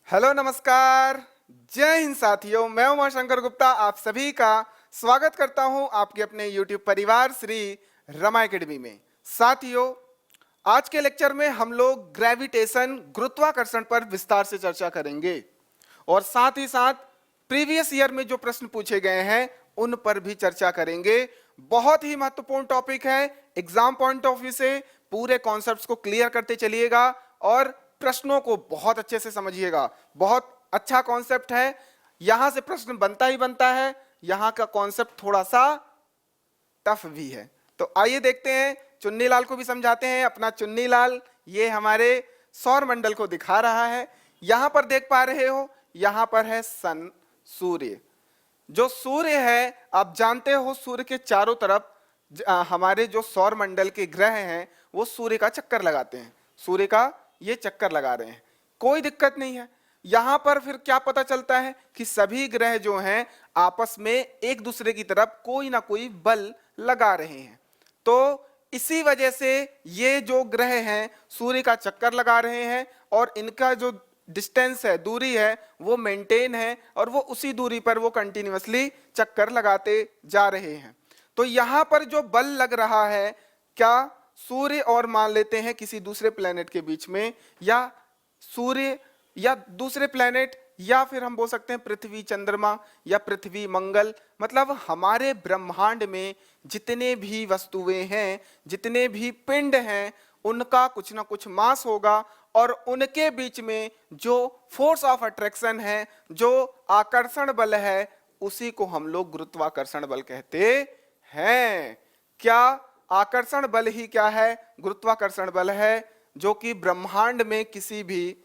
Hello नमस्कार, जय हिंद साथियों। मैं उमाशंकर गुप्ता आप सभी का स्वागत करता हूं आपके अपने YouTube परिवार श्री रमा एकेडमी में। साथियों, आज के लेक्चर में हम लोग ग्रेविटेशन गुरुत्वाकर्षण पर विस्तार से चर्चा करेंगे और साथ ही साथ प्रीवियस ईयर में जो प्रश्न पूछे गए हैं उन पर भी चर्चा करेंगे। बहुत ही महत्वपूर्ण टॉपिक है। एग्जाम पॉइंट ऑफ व्यू से पूरे कॉन्सेप्ट्स को क्लियर करते चलिएगा और प्रश्नों को बहुत अच्छे से समझिएगा। बहुत अच्छा कॉन्सेप्ट है, यहां से प्रश्न बनता ही बनता है। यहां का कॉन्सेप्ट थोड़ा सा टफ भी है। तो आइए देखते हैं, चुन्नी लाल को भी समझाते हैं। अपना चुन्नी लाल ये हमारे सौर मंडल को दिखा रहा है। यहां पर देख पा रहे हो, यहां पर है सन, सूर्य। जो सूर्य है, आप जानते हो सूर्य के चारों तरफ हमारे जो सौर मंडल के ग्रह हैं वो सूर्य का चक्कर लगाते हैं। सूर्य का ये चक्कर लगा रहे हैं, कोई दिक्कत नहीं है। यहां पर फिर क्या पता चलता है कि सभी ग्रह जो हैं आपस में एक दूसरे की तरफ कोई ना कोई बल लगा रहे हैं। तो इसी वजह से ये जो ग्रह हैं सूर्य का चक्कर लगा रहे हैं और इनका जो डिस्टेंस है, दूरी है, वो मेंटेन है और वो उसी दूरी पर वो कंटिन्यूअसली चक्कर लगाते जा रहे हैं। तो यहां पर जो बल लग रहा है, क्या सूर्य और मान लेते हैं किसी दूसरे प्लेनेट के बीच में, या सूर्य या दूसरे प्लेनेट, या फिर हम बोल सकते हैं पृथ्वी चंद्रमा या पृथ्वी मंगल, मतलब हमारे ब्रह्मांड में जितने भी वस्तुएं हैं, जितने भी पिंड हैं, उनका कुछ ना कुछ मास होगा और उनके बीच में जो फोर्स ऑफ अट्रैक्शन है, जो आकर्षण बल है, उसी को हम लोग गुरुत्वाकर्षण बल कहते हैं। क्या आकर्षण बल ही क्या है? गुरुत्वाकर्षण बल है, जो कि ब्रह्मांड में किसी भी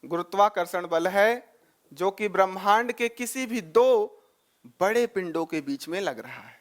गुरुत्वाकर्षण बल है जो कि ब्रह्मांड के किसी भी दो बड़े पिंडों के बीच में लग रहा है।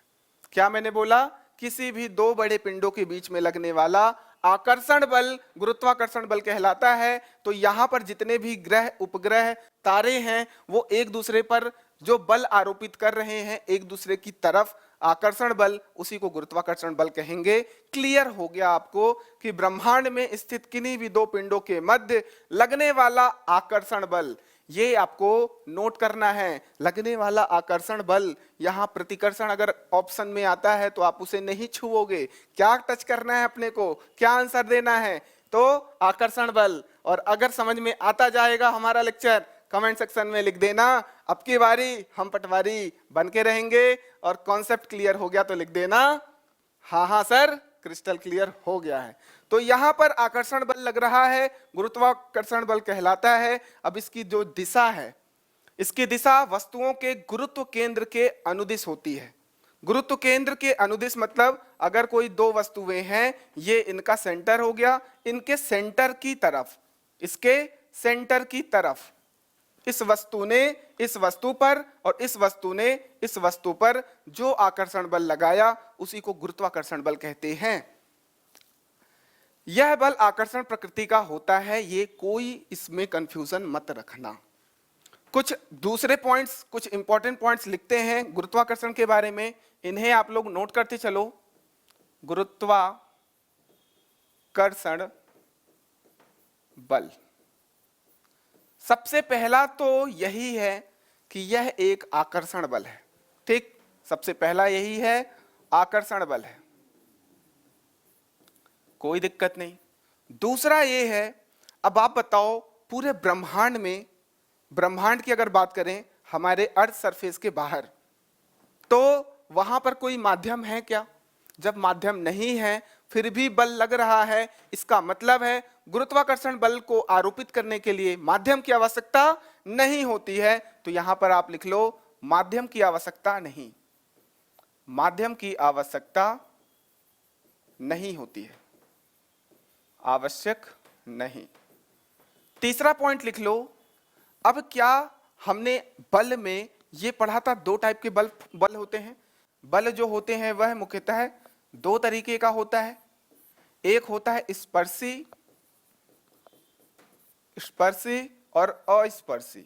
क्या मैंने बोला? किसी भी दो बड़े पिंडों के बीच में लगने वाला आकर्षण बल गुरुत्वाकर्षण बल कहलाता है। तो यहां पर जितने भी ग्रह, उपग्रह, तारे हैं, वो एक दूसरे पर जो बल आरोपित कर रहे हैं एक दूसरे की तरफ, आकर्षण बल, उसी को गुरुत्वाकर्षण बल कहेंगे। क्लियर हो गया आपको कि ब्रह्मांड में स्थित किन्हीं भी दो पिंडों के मध्य लगने वाला आकर्षण बल, ये आपको नोट करना है। लगने वाला आकर्षण बल, यहां प्रतिकर्षण अगर ऑप्शन में आता है तो आप उसे नहीं छुओगे। क्या टच करना है अपने को, क्या आंसर देना है? तो आकर्षण बल। और अगर समझ में आता जाएगा हमारा लेक्चर, कमेंट सेक्शन में लिख देना, अब की बारी हम पटवारी बन के रहेंगे। और कॉन्सेप्ट क्लियर हो गया तो लिख देना हाँ हाँ सर, क्रिस्टल क्लियर हो गया है। तो यहां पर आकर्षण बल लग रहा है, गुरुत्वाकर्षण बल कहलाता है। अब इसकी जो दिशा है, इसकी दिशा वस्तुओं के गुरुत्व केंद्र के अनुदिश होती है। गुरुत्व केंद्र के अनुदिश मतलब अगर कोई दो वस्तुएं हैं, ये इनका सेंटर हो गया, इनके सेंटर की तरफ, इसके सेंटर की तरफ इस वस्तु ने इस वस्तु पर और इस वस्तु ने इस वस्तु पर जो आकर्षण बल लगाया उसी को गुरुत्वाकर्षण बल कहते हैं। यह बल आकर्षण प्रकृति का होता है, ये कोई इसमें कंफ्यूजन मत रखना। कुछ दूसरे पॉइंट्स, कुछ इंपॉर्टेंट पॉइंट्स लिखते हैं गुरुत्वाकर्षण के बारे में, इन्हें आप लोग नोट करते चलो। गुरुत्वाकर्षण बल, सबसे पहला तो यही है कि यह एक आकर्षण बल है। ठीक, सबसे पहला यही है, आकर्षण बल है, कोई दिक्कत नहीं। दूसरा ये है, अब आप बताओ पूरे ब्रह्मांड में, ब्रह्मांड की अगर बात करें हमारे अर्थ सरफेस के बाहर, तो वहां पर कोई माध्यम है क्या? जब माध्यम नहीं है फिर भी बल लग रहा है, इसका मतलब है गुरुत्वाकर्षण बल को आरोपित करने के लिए माध्यम की आवश्यकता नहीं होती है। तो यहां पर आप लिख लो माध्यम की आवश्यकता नहीं, माध्यम की आवश्यकता नहीं होती है, आवश्यक नहीं। तीसरा पॉइंट लिख लो। अब क्या हमने बल में ये पढ़ा था, दो टाइप के बल होते हैं। बल जो होते हैं वह मुख्यतः दो तरीके का होता है। एक होता है स्पर्शी, स्पर्शी और अस्पर्शी।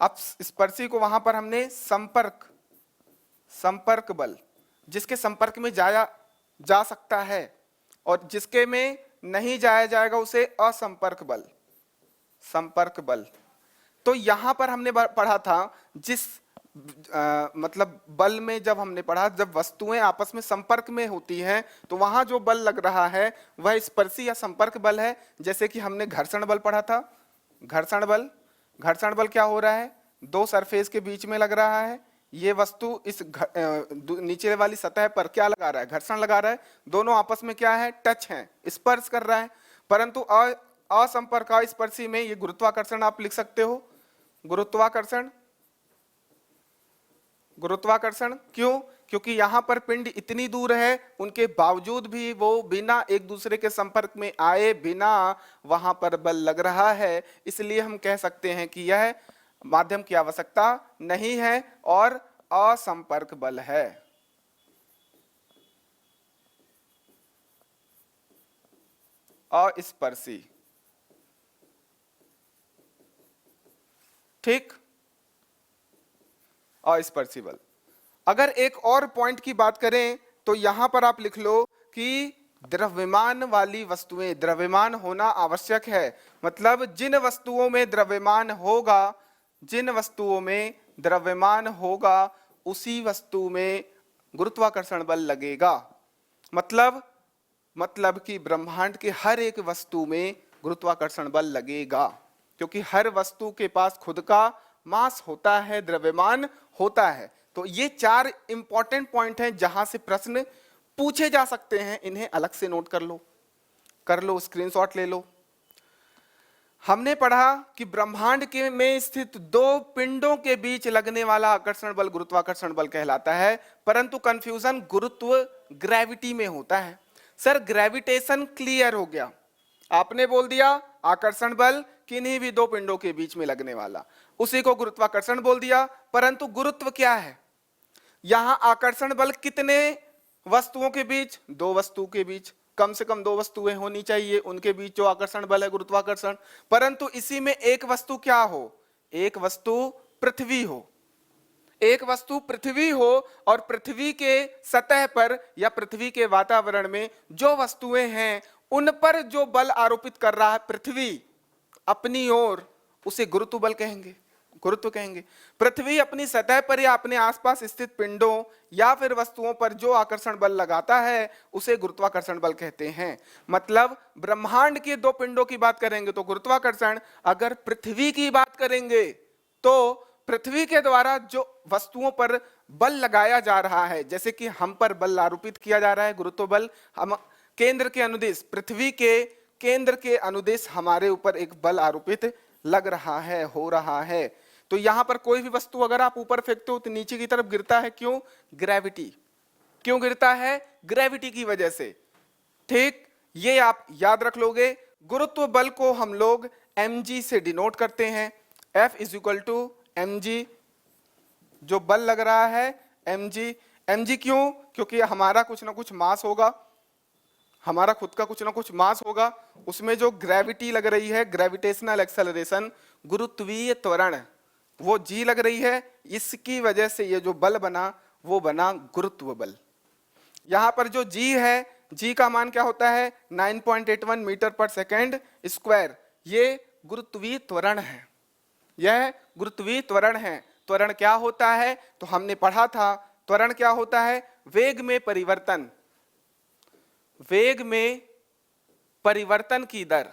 अब स्पर्शी को वहां पर हमने संपर्क, संपर्क बल, जिसके संपर्क में जाया जा सकता है और जिसके में नहीं जाया जाएगा उसे असंपर्क बल, संपर्क बल। तो यहां पर हमने पढ़ा था जिस मतलब बल में जब हमने पढ़ा जब वस्तुएं आपस में संपर्क में होती हैं तो वहां जो बल लग रहा है वह स्पर्शी या संपर्क बल है। जैसे कि हमने घर्षण बल पढ़ा था। घर्षण बल, घर्षण बल क्या हो रहा है, दो सरफेस के बीच में लग रहा है। ये वस्तु इस नीचे वाली सतह पर क्या लगा रहा है, घर्षण लगा रहा है। दोनों आपस में क्या है, टच है, स्पर्श कर रहा है। परंतु असंपर्क अस्पर्शी में ये गुरुत्वाकर्षण आप लिख सकते हो, गुरुत्वाकर्षण। गुरुत्वाकर्षण क्यों, क्योंकि यहां पर पिंड इतनी दूर है उनके बावजूद भी वो बिना एक दूसरे के संपर्क में आए बिना वहां पर बल लग रहा है। इसलिए हम कह सकते हैं कि यह माध्यम की आवश्यकता नहीं है और असंपर्क बल है। अस्पर्शी, ठीक, अस्पर्शी बल। अगर एक और पॉइंट की बात करें तो यहां पर आप लिख लो कि द्रव्यमान वाली वस्तुएं, द्रव्यमान होना आवश्यक है। मतलब जिन वस्तुओं में द्रव्यमान होगा, जिन वस्तुओं में द्रव्यमान होगा उसी वस्तु में गुरुत्वाकर्षण बल लगेगा। मतलब कि ब्रह्मांड के हर एक वस्तु में गुरुत्वाकर्षण बल लगेगा, क्योंकि हर वस्तु के पास खुद का मास होता है, द्रव्यमान होता है। तो ये चार इंपॉर्टेंट पॉइंट हैं जहां से प्रश्न पूछे जा सकते हैं। इन्हें अलग से नोट कर लो, स्क्रीनशॉट ले लो। हमने पढ़ा कि ब्रह्मांड के में स्थित दो पिंडों के बीच लगने वाला आकर्षण बल गुरुत्वाकर्षण बल कहलाता है। परंतु कंफ्यूजन गुरुत्व ग्रेविटी में होता है। सर ग्रेविटेशन क्लियर हो गया, आपने बोल दिया आकर्षण बल किन्हीं भी दो पिंडों के बीच में लगने वाला, उसी को गुरुत्वाकर्षण बोल दिया। परंतु गुरुत्व क्या है, यहां आकर्षण बल कितने वस्तुओं के बीच, दो वस्तु के बीच, कम से कम दो वस्तुएं होनी चाहिए, उनके बीच जो आकर्षण बल है गुरुत्वाकर्षण। परंतु इसी में एक वस्तु क्या हो, एक वस्तु पृथ्वी हो, एक वस्तु पृथ्वी हो और पृथ्वी के सतह पर या पृथ्वी के वातावरण में जो वस्तुएं हैं उन पर जो बल आरोपित कर रहा है पृथ्वी अपनी ओर, उसे गुरुत्व बल कहेंगे, गुरुत्व कहेंगे। पृथ्वी अपनी सतह पर या अपने आसपास स्थित पिंडों या फिर वस्तुओं पर जो आकर्षण बल लगाता है उसे गुरुत्वाकर्षण बल कहते हैं। मतलब ब्रह्मांड के दो पिंडों की बात करेंगे तो गुरुत्वाकर्षण, अगर पृथ्वी की बात करेंगे तो पृथ्वी के द्वारा जो वस्तुओं पर बल लगाया जा रहा है, जैसे कि हम पर बल आरोपित किया जा रहा है गुरुत्व बल, हम केंद्र के अनुदेश, पृथ्वी के केंद्र के अनुदेश हमारे ऊपर एक बल आरोपित लग रहा है, हो रहा है। तो यहां पर कोई भी वस्तु अगर आप ऊपर फेंकते हो तो नीचे की तरफ गिरता है, क्यों, ग्रेविटी। क्यों गिरता है, ग्रेविटी की वजह से। ठीक, ये आप याद रख लोगे। गुरुत्व बल को हम लोग mg से डिनोट करते हैं। F is equal to mg, जो बल लग रहा है mg। mg क्यों, क्योंकि हमारा कुछ ना कुछ मास होगा, हमारा खुद का कुछ ना कुछ मास होगा, उसमें जो ग्रेविटी लग रही है, ग्रेविटेशनल एक्सेलरेशन, गुरुत्वीय त्वरण, वो g लग रही है। इसकी वजह से ये जो बल बना वो बना गुरुत्व बल। यहां पर जो g है, g का मान क्या होता है, 9.81 मीटर पर सेकेंड स्क्वायर। ये गुरुत्वीय त्वरण है, यह गुरुत्वीय त्वरण है। त्वरण क्या होता है, तो हमने पढ़ा था त्वरण क्या होता है, वेग में परिवर्तन, वेग में परिवर्तन की दर,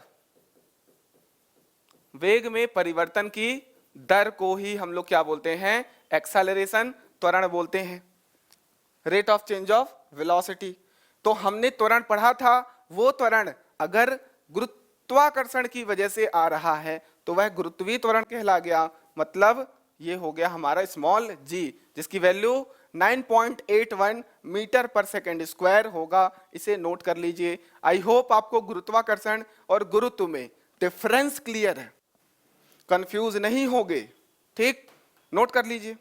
वेग में परिवर्तन की दर को ही हम लोग क्या बोलते हैं, एक्सेलरेशन, त्वरण बोलते हैं, rate of change of velocity. तो हमने त्वरण पढ़ा था, वो त्वरण अगर गुरुत्वाकर्षण की वजह से आ रहा है तो वह गुरुत्वीय त्वरण कहला गया। मतलब ये हो गया हमारा स्मॉल g, जिसकी वैल्यू 9.81 मीटर पर सेकेंड स्क्वायर होगा। इसे नोट कर लीजिए। आई होप आपको गुरुत्वाकर्षण और गुरुत्व में डिफरेंस क्लियर है, कंफ्यूज नहीं होगे। ठीक, नोट कर लीजिए।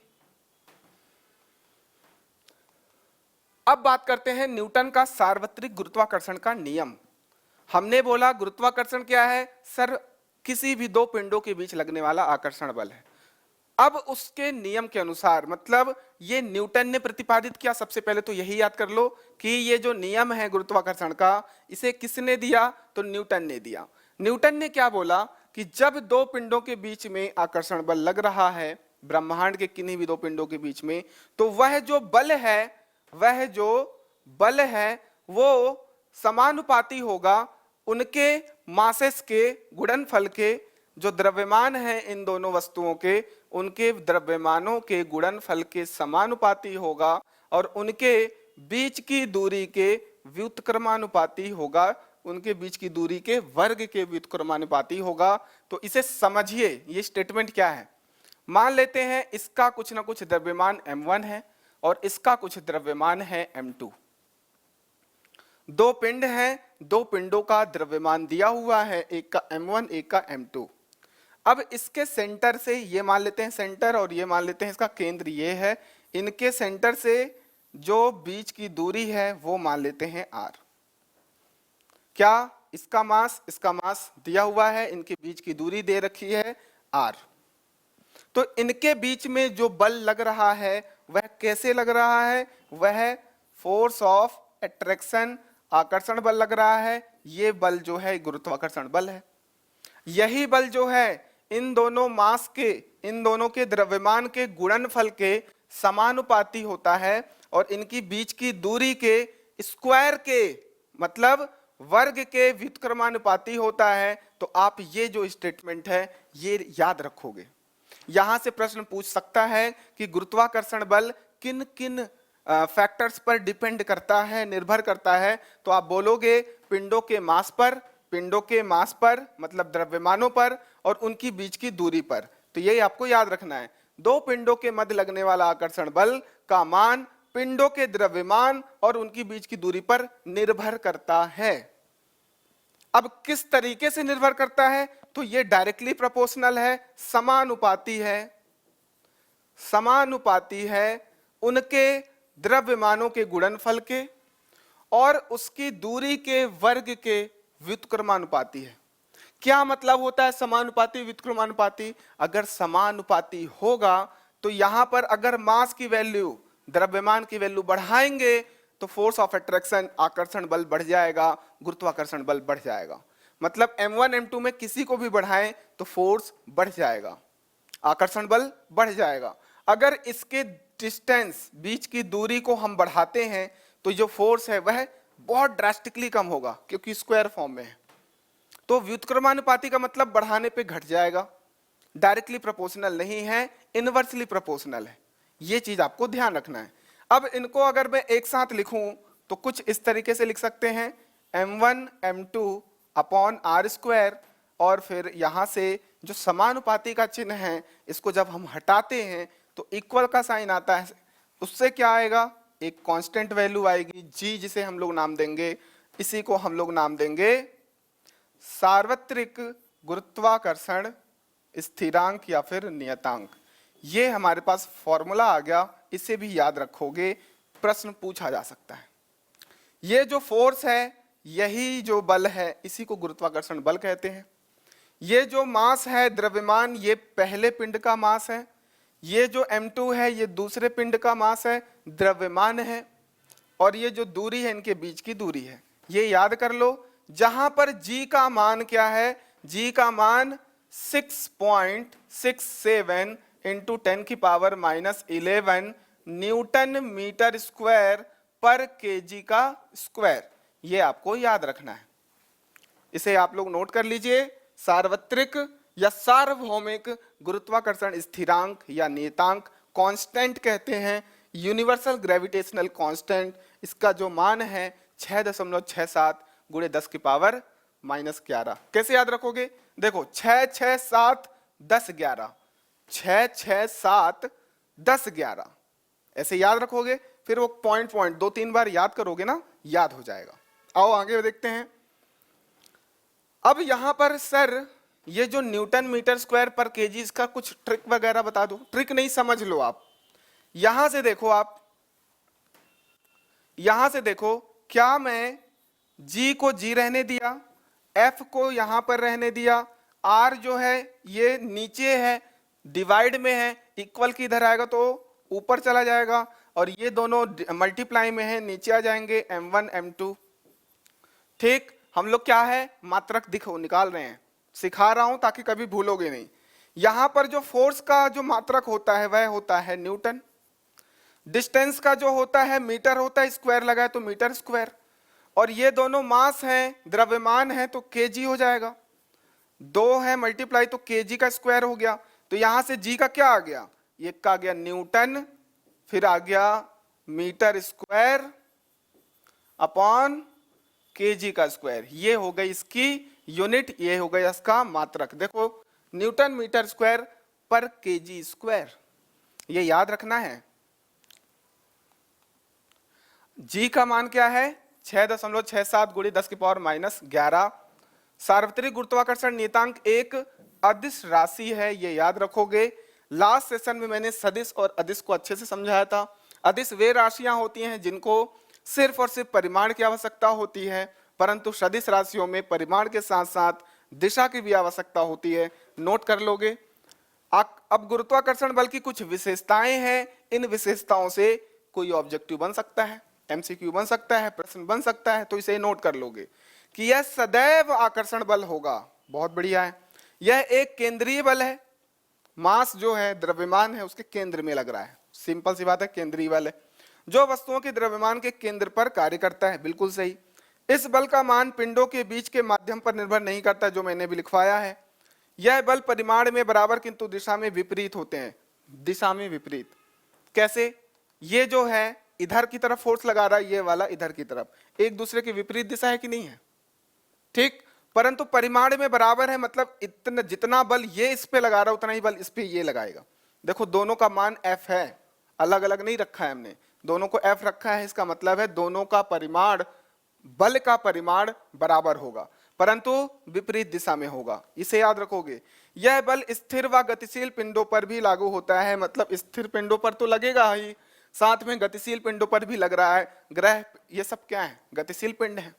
अब बात करते हैं न्यूटन का सार्वत्रिक गुरुत्वाकर्षण का नियम। हमने बोला गुरुत्वाकर्षण क्या है, सर किसी भी दो पिंडों के बीच लगने वाला आकर्षण बल है। अब उसके नियम के अनुसार, मतलब ये न्यूटन ने प्रतिपादित किया। सबसे पहले तो यही याद कर लो कि ये जो नियम है गुरुत्वाकर्षण का, इसे किसने दिया? तो न्यूटन ने दिया। न्यूटन ने क्या बोला कि जब दो पिंडों के बीच में आकर्षण बल लग रहा है, ब्रह्मांड के किन्हीं भी दो पिंडों के बीच में, तो वह जो बल है वो समानुपाती होगा उनके मासेस के गुणनफल के। जो द्रव्यमान है इन दोनों वस्तुओं के, उनके द्रव्यमानों के गुणनफल के समानुपाती होगा और उनके बीच की दूरी के व्युत्क्रमानुपाती होगा, उनके बीच की दूरी के वर्ग के व्युत्क्रमानुपाती होगा। तो इसे समझिए, ये स्टेटमेंट क्या है। मान लेते हैं इसका कुछ ना कुछ द्रव्यमान m1 है और इसका कुछ द्रव्यमान है m2। दो पिंड हैं, दो पिंडों का द्रव्यमान दिया हुआ है, एक का m1 एक का m2। अब इसके सेंटर से, ये मान लेते हैं सेंटर और ये मान लेते हैं इसका केंद्र ये है, इनके सेंटर से जो बीच की दूरी है वो मान लेते हैं r। क्या इसका मास दिया हुआ है, इनके बीच की दूरी दे रखी है r। तो इनके बीच में जो बल लग रहा है वह कैसे लग रहा है? वह फोर्स ऑफ अट्रैक्शन, आकर्षण बल लग रहा है। ये बल जो है गुरुत्वाकर्षण बल है। यही बल जो है इन दोनों मास के, इन दोनों के द्रव्यमान के गुणनफल के समानुपाती होता है और इनकी बीच की दूरी के स्क्वायर के, मतलब वर्ग के व्युत्क्रमानुपाती होता है। तो आप ये जो स्टेटमेंट है ये याद रखोगे। यहां से प्रश्न पूछ सकता है कि गुरुत्वाकर्षण बल किन किन फैक्टर्स पर डिपेंड करता है, निर्भर करता है। तो आप बोलोगे पिंडों के मास पर मतलब द्रव्यमानों पर और उनकी बीच की दूरी पर। तो यही आपको याद रखना है। दो पिंडों के मध्य लगने वाला आकर्षण बल का मान पिंडों के द्रव्यमान और उनकी बीच की दूरी पर निर्भर करता है। अब किस तरीके से निर्भर करता है? तो ये डायरेक्टली प्रोपोर्शनल है, समानुपाती है उनके द्रव्यमानों के गुणनफल के और उसकी दूरी के वर्ग के व्युत्क्रमानुपाती है। क्या मतलब होता है समानुपाती व्युत्क्रमानुपाती? अगर समानुपाती होगा तो यहां पर अगर मास की वैल्यू, द्रव्यमान की वैल्यू बढ़ाएंगे तो फोर्स ऑफ अट्रैक्शन, आकर्षण बल बढ़ जाएगा, गुरुत्वाकर्षण बल बढ़ जाएगा। मतलब m1 m2 में किसी को भी बढ़ाएं तो फोर्स बढ़ जाएगा, आकर्षण बल बढ़ जाएगा। अगर इसके डिस्टेंस, बीच की दूरी को हम बढ़ाते हैं तो जो फोर्स है वह बहुत ड्रास्टिकली कम होगा क्योंकि स्क्वायर फॉर्म में है। तो व्युत्क्रमानुपाती का मतलब बढ़ाने पे घट जाएगा, डायरेक्टली प्रोपोर्शनल नहीं है, इनवर्सली प्रोपोर्शनल है। ये चीज आपको ध्यान रखना है। अब इनको अगर मैं एक साथ लिखूं तो कुछ इस तरीके से लिख सकते हैं m1 m2 upon r square, और फिर यहां से जो समानुपाती का चिन्ह है इसको जब हम हटाते हैं तो इक्वल का साइन आता है। उससे क्या आएगा? एक कांस्टेंट वैल्यू आएगी g, जिसे हम लोग नाम देंगे, इसी को हम लोग नाम देंगे सार्वत्रिक गुरुत्वाकर्षण स्थिरांक या फिर नियतांक। ये हमारे पास फॉर्मूला आ गया, इसे भी याद रखोगे, प्रश्न पूछा जा सकता है। ये जो फोर्स है, यही जो बल है, इसी को गुरुत्वाकर्षण बल कहते हैं। ये जो मास है, द्रव्यमान, ये पहले पिंड का मास है। ये जो m2 है ये दूसरे पिंड का मास है, द्रव्यमान है। और ये जो दूरी है इनके बीच की दूरी है। ये याद कर लो। जहां पर g का मान क्या है? g का मान 6.67 इंटू 10⁻⁻11 न्यूटन मीटर स्क्वायर पर केजी का स्क्वायर। ये आपको याद रखना है, इसे आप लोग नोट कर लीजिए। सार्वत्रिक या सार्वभौमिक गुरुत्वाकर्षण स्थिरांक या नियतांक, कांस्टेंट कहते हैं, यूनिवर्सल ग्रेविटेशनल कांस्टेंट। इसका जो मान है 6.67 गुणे 10⁻⁻11। कैसे याद रखोगे? देखो 6 6 7 10 11, 6 6 7 10 11, ऐसे याद रखोगे। फिर वो पॉइंट 2-3 बार याद करोगे ना, याद हो जाएगा। आओ आगे देखते हैं। अब यहां पर सर ये जो न्यूटन मीटर स्क्वायर पर केजी, इसका कुछ ट्रिक वगैरह बता दो। ट्रिक नहीं, समझ लो आप। यहां से देखो, आप यहां से देखो, क्या मैं g को g रहने दिया, f को यहां पर रहने दिया, r जो है ये नीचे है, डिवाइड में है, इक्वल की इधर आएगा तो ऊपर चला जाएगा, और ये दोनों मल्टीप्लाई में है, नीचे आ जाएंगे m1 m2। ठीक, हम लोग क्या है मात्रक निकाल रहे हैं, सिखा रहा हूं ताकि कभी भूलोगे नहीं। यहां पर जो फोर्स का जो मात्रक होता है वह होता है न्यूटन, डिस्टेंस का जो होता है मीटर होता है, स्क्वायर लगाए तो मीटर स्क्वायर, और ये दोनों मास हैं, द्रव्यमान है तो केजी हो जाएगा, 2 है मल्टीप्लाई तो केजी का स्क्वायर हो गया। तो यहां से जी का क्या आ गया, ये का आ गया न्यूटन, फिर आ गया मीटर स्क्वायर अपॉन केजी का स्क्वायर, ये हो गई इसकी यूनिट, ये हो गया इसका मात्रक। देखो न्यूटन मीटर स्क्वायर पर केजी स्क्वायर, ये याद रखना है। जी का मान क्या है 6.67 गुणित 10 की पावर -11। सार्वत्रिक गुरुत्वाकर्षण नियतांक एक अदिश राशि है, ये याद रखोगे। लास्ट सेशन में मैंने सदिश और अदिश को अच्छे से समझाया था। अदिश वे राशियां होती हैं जिनको सिर्फ और सिर्फ परिमाण की आवश्यकता होती है, परंतु सदिश राशियों में परिमाण के साथ साथ दिशा की भी आवश्यकता होती है, नोट कर लोगे। अब गुरुत्वाकर्षण बल की कुछ विशेषताएं हैं, इन विशेषताओं से कोई ऑब्जेक्टिव बन सकता है, एमसीक्यू बन सकता है, प्रश्न बन सकता है, तो इसे नोट कर लोगे कि यह सदैव आकर्षण बल होगा। बहुत बढ़िया है। यह एक केंद्रीय बल है, मास जो है द्रव्यमान है उसके केंद्र में लग रहा है, सिंपल सी बात है, केंद्रीय बल है जो वस्तुओं के द्रव्यमान के केंद्र पर कार्य करता है, बिल्कुल सही। इस बल का मान पिंडों के बीच के माध्यम पर निर्भर नहीं करता, जो मैंने भी लिखवाया है। यह बल परिमाण में बराबर किंतु दिशा में विपरीत होते हैं। दिशा में विपरीत कैसे, ये जो है इधर की तरफ फोर्स लगा रहा है, ये वाला इधर की तरफ, एक दूसरे की विपरीत दिशा है कि नहीं है, ठीक, परंतु परिमाण में बराबर है, मतलब इतना जितना बल ये इस पे लगा रहा है उतना ही बल इस पे ये लगाएगा। देखो दोनों का मान F है, अलग अलग नहीं रखा है हमने, दोनों को F रखा है, इसका मतलब है दोनों का परिमाण, बल का परिमाण बराबर होगा परंतु विपरीत दिशा में होगा, इसे याद रखोगे। यह बल स्थिर व गतिशील पिंडों पर भी लागू होता है, मतलब स्थिर पिंडों पर तो लगेगा ही, साथ में गतिशील पिंडों पर भी लग रहा है। ग्रह ये सब क्या है, गतिशील पिंड है।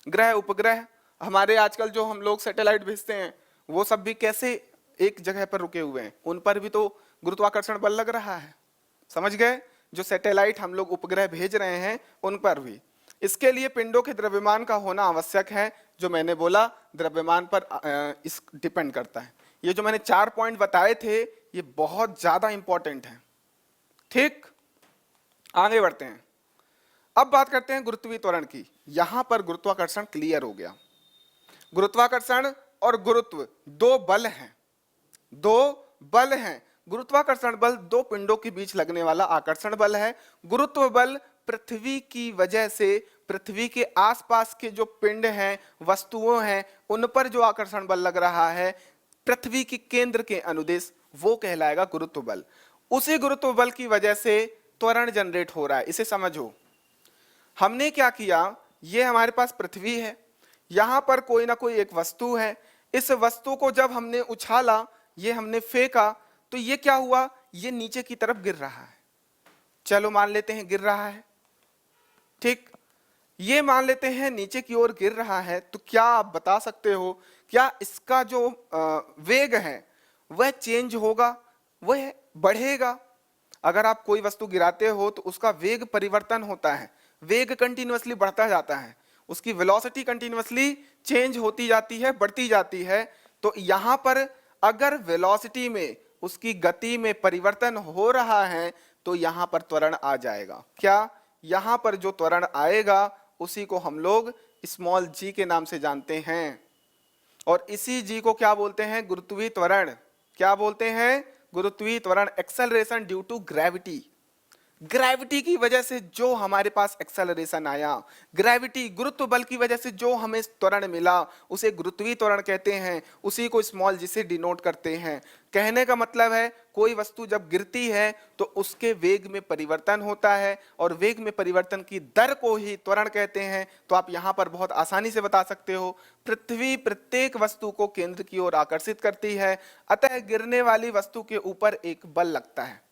ग्रह उपग्रह, हमारे आजकल जो हम लोग सैटेलाइट भेजते हैं वो सब भी कैसे एक जगह पर रुके हुए हैं, उन पर भी तो गुरुत्वाकर्षण बल लग रहा है, समझ गए। जो सैटेलाइट हम लोग उपग्रह भेज रहे हैं उन पर भी। इसके लिए पिंडों के द्रव्यमान का होना आवश्यक है, जो मैंने बोला द्रव्यमान पर इस डिपेंड करता है। ये जो मैंने 4 पॉइंट बताए थे ये बहुत ज्यादा इंपॉर्टेंट है, ठीक। आगे बढ़ते हैं, अब बात करते हैं गुरुत्वीय त्वरण की। यहां पर गुरुत्वाकर्षण क्लियर हो गया। गुरुत्वाकर्षण और गुरुत्व दो बल हैं, दो बल हैं। गुरुत्वाकर्षण बल दो पिंडों के बीच लगने वाला आकर्षण बल है। गुरुत्व बल पृथ्वी की वजह से पृथ्वी के आसपास के जो पिंड हैं, वस्तुओं हैं, उन पर जो आकर्षण बल लग रहा है पृथ्वी के केंद्र के अनुदेश, वो कहलाएगा गुरुत्व बल। उसी गुरुत्व बल की वजह से त्वरण जनरेट हो रहा है, इसे समझो। हमने क्या किया, ये हमारे पास पृथ्वी है, यहां पर कोई ना कोई एक वस्तु है, इस वस्तु को जब हमने उछाला, ये हमने फेंका, तो ये क्या हुआ, ये नीचे की तरफ गिर रहा है। चलो मान लेते हैं गिर रहा है, ठीक, ये मान लेते हैं नीचे की ओर गिर रहा है। तो क्या आप बता सकते हो क्या इसका जो वेग है वह चेंज होगा, वह बढ़ेगा? अगर आप कोई वस्तु गिराते हो तो उसका वेग परिवर्तन होता है, वेग कंटिन्यूअसली बढ़ता जाता है, उसकी वेलोसिटी कंटिन्यूअसली चेंज होती जाती है, बढ़ती जाती है। तो यहां पर अगर वेलोसिटी में, उसकी गति में परिवर्तन हो रहा है तो यहां पर त्वरण आ जाएगा। क्या, यहां पर जो त्वरण आएगा उसी को हम लोग स्मॉल जी के नाम से जानते हैं, और इसी जी को क्या बोलते हैं, गुरुत्वीय त्वरण। क्या बोलते हैं, गुरुत्वीय त्वरण, acceleration due to gravity. Gravity की वजह से जो हमारे पास एक्सेलरेशन आया, ग्रेविटी गुरुत्व बल की वजह से जो हमें त्वरण मिला, उसे गुरुत्वीय त्वरण कहते हैं, उसी को स्मॉल जी से डिनोट करते हैं। कहने का मतलब है कोई वस्तु जब गिरती है तो उसके वेग में परिवर्तन होता है, और वेग में परिवर्तन की दर को ही त्वरण कहते हैं। तो आप यहां पर बहुत आसानी से बता सकते हो, पृथ्वी प्रत्येक वस्तु को केंद्र की ओर आकर्षित करती है, अतः गिरने वाली वस्तु के ऊपर एक बल लगता है।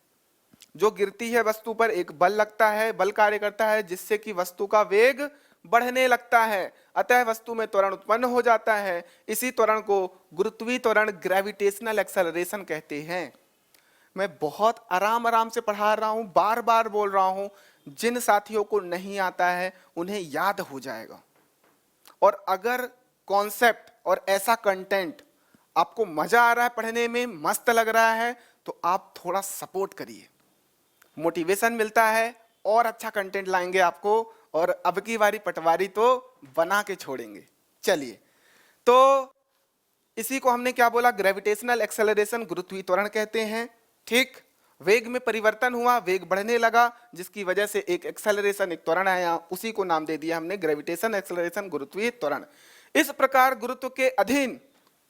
जो गिरती है वस्तु पर एक बल लगता है, बल कार्य करता है जिससे कि वस्तु का वेग बढ़ने लगता है, अतः वस्तु में त्वरण उत्पन्न हो जाता है। इसी त्वरण को गुरुत्वीय त्वरण, ग्रेविटेशनल एक्सेलरेशन कहते हैं। मैं बहुत आराम आराम से पढ़ा रहा हूं, बार बार बोल रहा हूं। जिन साथियों को नहीं आता है उन्हें याद हो जाएगा। और अगर कॉन्सेप्ट और ऐसा कंटेंट आपको मजा आ रहा है पढ़ने में, मस्त लग रहा है, तो आप थोड़ा सपोर्ट करिए, मोटिवेशन मिलता है और अच्छा कंटेंट लाएंगे आपको, और अब की बारी पटवारी तो बना के छोड़ेंगे। चलिए, तो इसी को हमने क्या बोला, ग्रेविटेशनल एक्सेलरेशन, गुरुत्वीय त्वरण कहते हैं। ठीक, वेग में परिवर्तन हुआ, वेग बढ़ने लगा, जिसकी वजह से एक एक्सेलरेशन, एक त्वरण आया, उसी को नाम दे दिया हमने ग्रेविटेशन एक्सेलरेशन, गुरुत्वीय त्वरण। इस प्रकार गुरुत्व के अधीन,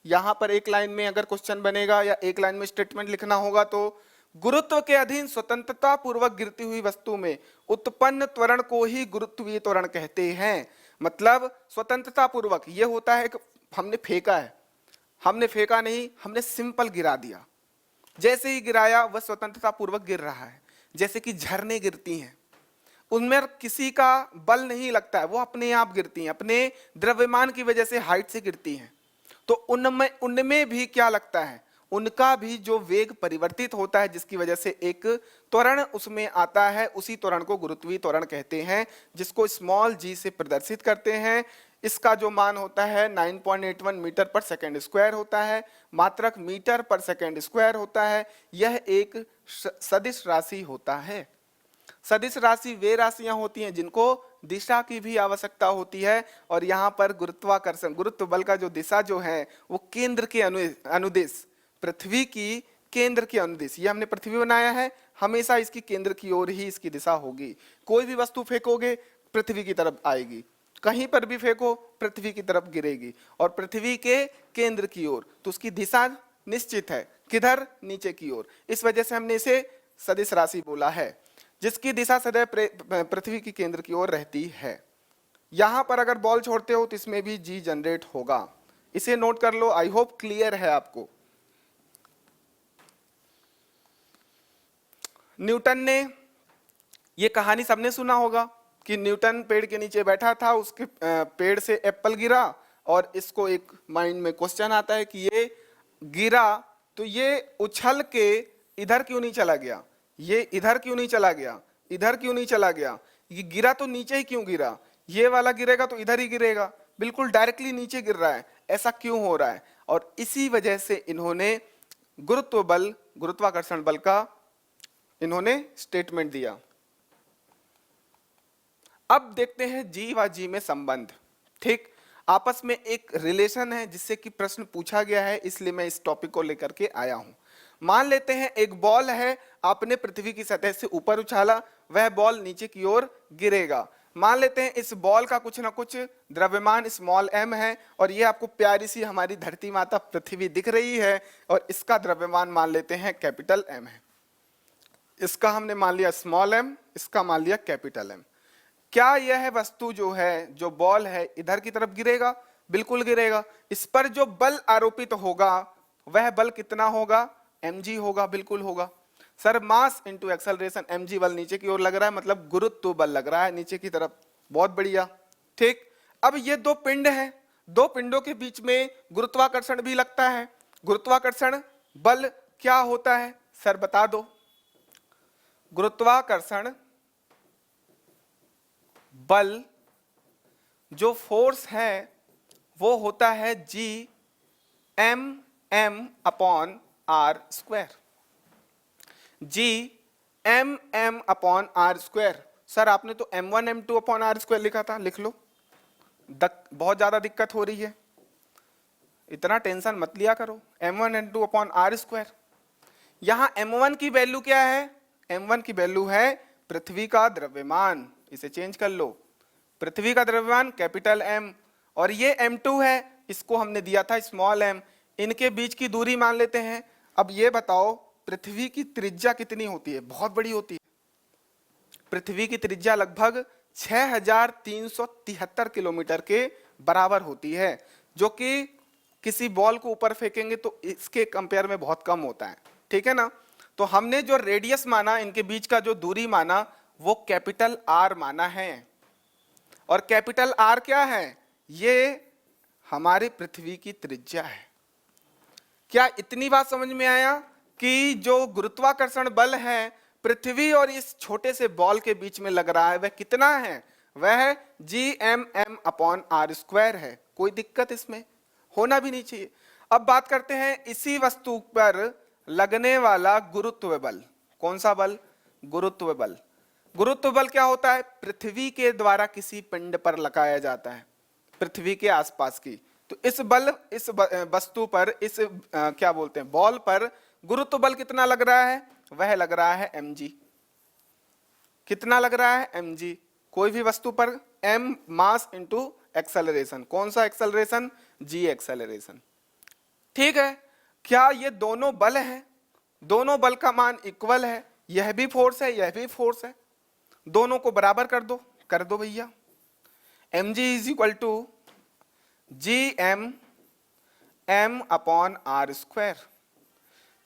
यहां पर एक लाइन में अगर क्वेश्चन बनेगा या एक लाइन में स्टेटमेंट लिखना होगा तो, गुरुत्व के अधीन स्वतंत्रता पूर्वक गिरती हुई वस्तु में उत्पन्न त्वरण को ही गुरुत्वीय त्वरण कहते हैं। मतलब स्वतंत्रता पूर्वक, ये होता है कि हमने फेंका है, हमने फेंका नहीं, हमने सिंपल गिरा दिया, जैसे ही गिराया वह स्वतंत्रता पूर्वक गिर रहा है। जैसे कि झरने गिरती हैं, उनमें किसी का बल नहीं लगता है, वो अपने आप गिरती हैं, अपने द्रव्यमान की वजह से हाइट से गिरती हैं। तो उनमें भी क्या लगता है, उनका भी जो वेग परिवर्तित होता है, जिसकी वजह से एक त्वरण उसमें आता है, उसी त्वरण को गुरुत्वीय त्वरण कहते हैं, जिसको स्मॉल जी से प्रदर्शित करते हैं। इसका जो मान होता है 9.81 मीटर पर सेकंड स्क्वायर होता है, मात्रक मीटर पर सेकंड स्क्वायर होता है। यह एक सदिश राशि होता है। सदिश राशि वे राशियां होती हैं जिनको दिशा की भी आवश्यकता होती है, और यहाँ पर गुरुत्वाकर्षण, गुरुत्व बल का जो दिशा जो है वो केंद्र के अनुदिश, पृथ्वी की केंद्र के अनुदिश, ये हमने पृथ्वी बनाया है, हमेशा इसकी केंद्र की ओर ही इसकी दिशा होगी। कोई भी वस्तु फेंकोगे पृथ्वी की तरफ आएगी, कहीं पर भी फेंको पृथ्वी की तरफ गिरेगी, और पृथ्वी के केंद्र की ओर, तो उसकी दिशा निश्चित है, किधर, नीचे की ओर। इस वजह से हमने इसे सदिश राशि बोला है, जिसकी दिशा सदैव पृथ्वी की केंद्र की ओर रहती है। यहां पर अगर बॉल छोड़ते हो तो इसमें भी जी जनरेट होगा, इसे नोट कर लो। आई होप क्लियर है आपको। न्यूटन ने, ये कहानी सबने सुना होगा कि न्यूटन पेड़ के नीचे बैठा था, उसके पेड़ से एप्पल गिरा, और इसको एक माइंड में क्वेश्चन आता है कि ये गिरा तो ये उछल के इधर क्यों नहीं चला गया, ये इधर क्यों नहीं चला गया, इधर क्यों नहीं चला गया, ये गिरा तो नीचे ही क्यों गिरा, ये वाला गिरेगा तो इधर ही गिरेगा, बिल्कुल डायरेक्टली नीचे गिर रहा है, ऐसा क्यों हो रहा है। और इसी वजह से इन्होंने गुरुत्व बल, गुरुत्वाकर्षण बल का इन्होंने स्टेटमेंट दिया। अब देखते हैं जी व जी में संबंध। ठीक, आपस में एक रिलेशन है जिससे कि प्रश्न पूछा गया है, इसलिए मैं इस टॉपिक को लेकर के आया हूं। मान लेते हैं एक बॉल है, आपने पृथ्वी की सतह से ऊपर उछाला, वह बॉल नीचे की ओर गिरेगा। मान लेते हैं इस बॉल का कुछ ना कुछ द्रव्यमान स्मॉल m है, और ये आपको प्यारी सी हमारी धरती माता पृथ्वी दिख रही है, और इसका द्रव्यमान मान लेते हैं कैपिटल M है। इसका हमने मान लिया स्मॉल m, इसका मान लिया कैपिटल M। क्या यह वस्तु जो है, जो बॉल है, इधर की तरफ गिरेगा? बिल्कुल गिरेगा। इस पर जो बल आरोपित होगा वह बल कितना होगा? mg होगा, बिल्कुल होगा। Sir mass into acceleration, mg बल नीचे की ओर लग रहा है, मतलब गुरुत्व बल लग रहा है नीचे की तरफ। बहुत बढ़िया। ठीक, अब ये दो पिंड हैं, दो पिंडों के बीच में गुरुत्वाकर्षण भी लगता है। गुरुत्वाकर्षण बल क्या होता है सर बता दो? गुरुत्वाकर्षण बल जो फोर्स है वो होता है G M M upon R square. G M M upon R square. Sir आपने तो m1 m2 upon R square लिखा था, लिख लो। बहुत ज्यादा दिक्कत हो रही है, इतना टेंशन मत लिया करो। m1 m2 upon R square. यहां m1 की वैल्यू क्या है? m1 की वैल्यू है पृथ्वी का द्रव्यमान, इसे चेंज कर लो। पृथ्वी का द्रव्यमान कैपिटल M, और ये m2 है, इसको हमने दिया था स्मॉल m। इनके बीच की दूरी मान लेते हैं। अब ये बताओ पृथ्वी की त्रिज्या कितनी होती है? बहुत बड़ी होती है। पृथ्वी की त्रिज्या लगभग 6373 किलोमीटर के बराबर होती है, जो कि किसी बॉल को ऊपर फेंकेंगे तो इसके कंपेयर में बहुत कम होता है। ठीक है ना? तो हमने जो रेडियस माना, इनके बीच का जो दूरी माना, वो कैपिटल R माना है। और कैपिटल R क्या है? ये हमारी पृथ्वी की त्रिज्या है। क्या इतनी बात समझ में आया कि जो गुरुत्वाकर्षण बल है पृथ्वी और इस छोटे से बॉल के बीच में लग रहा है वह कितना है? वह Gmm/r² है। कोई दिक्कत इसमें होना भी नहीं चाहिए। अब बात करते हैं इसी वस्तु पर लगने वाला गुरुत्व बल। कौन सा बल? गुरुत्व बल। गुरुत्व बल क्या होता है? पृथ्वी के द्वारा किसी पिंड पर लगाया जाता है, पृथ्वी के आसपास की। तो इस वस्तु पर, इस क्या बोलते हैं, बॉल पर गुरुत्व बल कितना लग रहा है? वह लग रहा है mg। कितना लग रहा है? mg। कोई भी वस्तु पर m मास इंटू एक्सेलरेशन। कौन सा एक्सेलरेशन? g acceleration. ठीक है। क्या ये दोनों बल हैं? दोनों बल का मान इक्वल है। यह भी फोर्स है, यह भी फोर्स है। दोनों को बराबर कर दो, कर दो भैया। mg is equal to Gm/m/r²।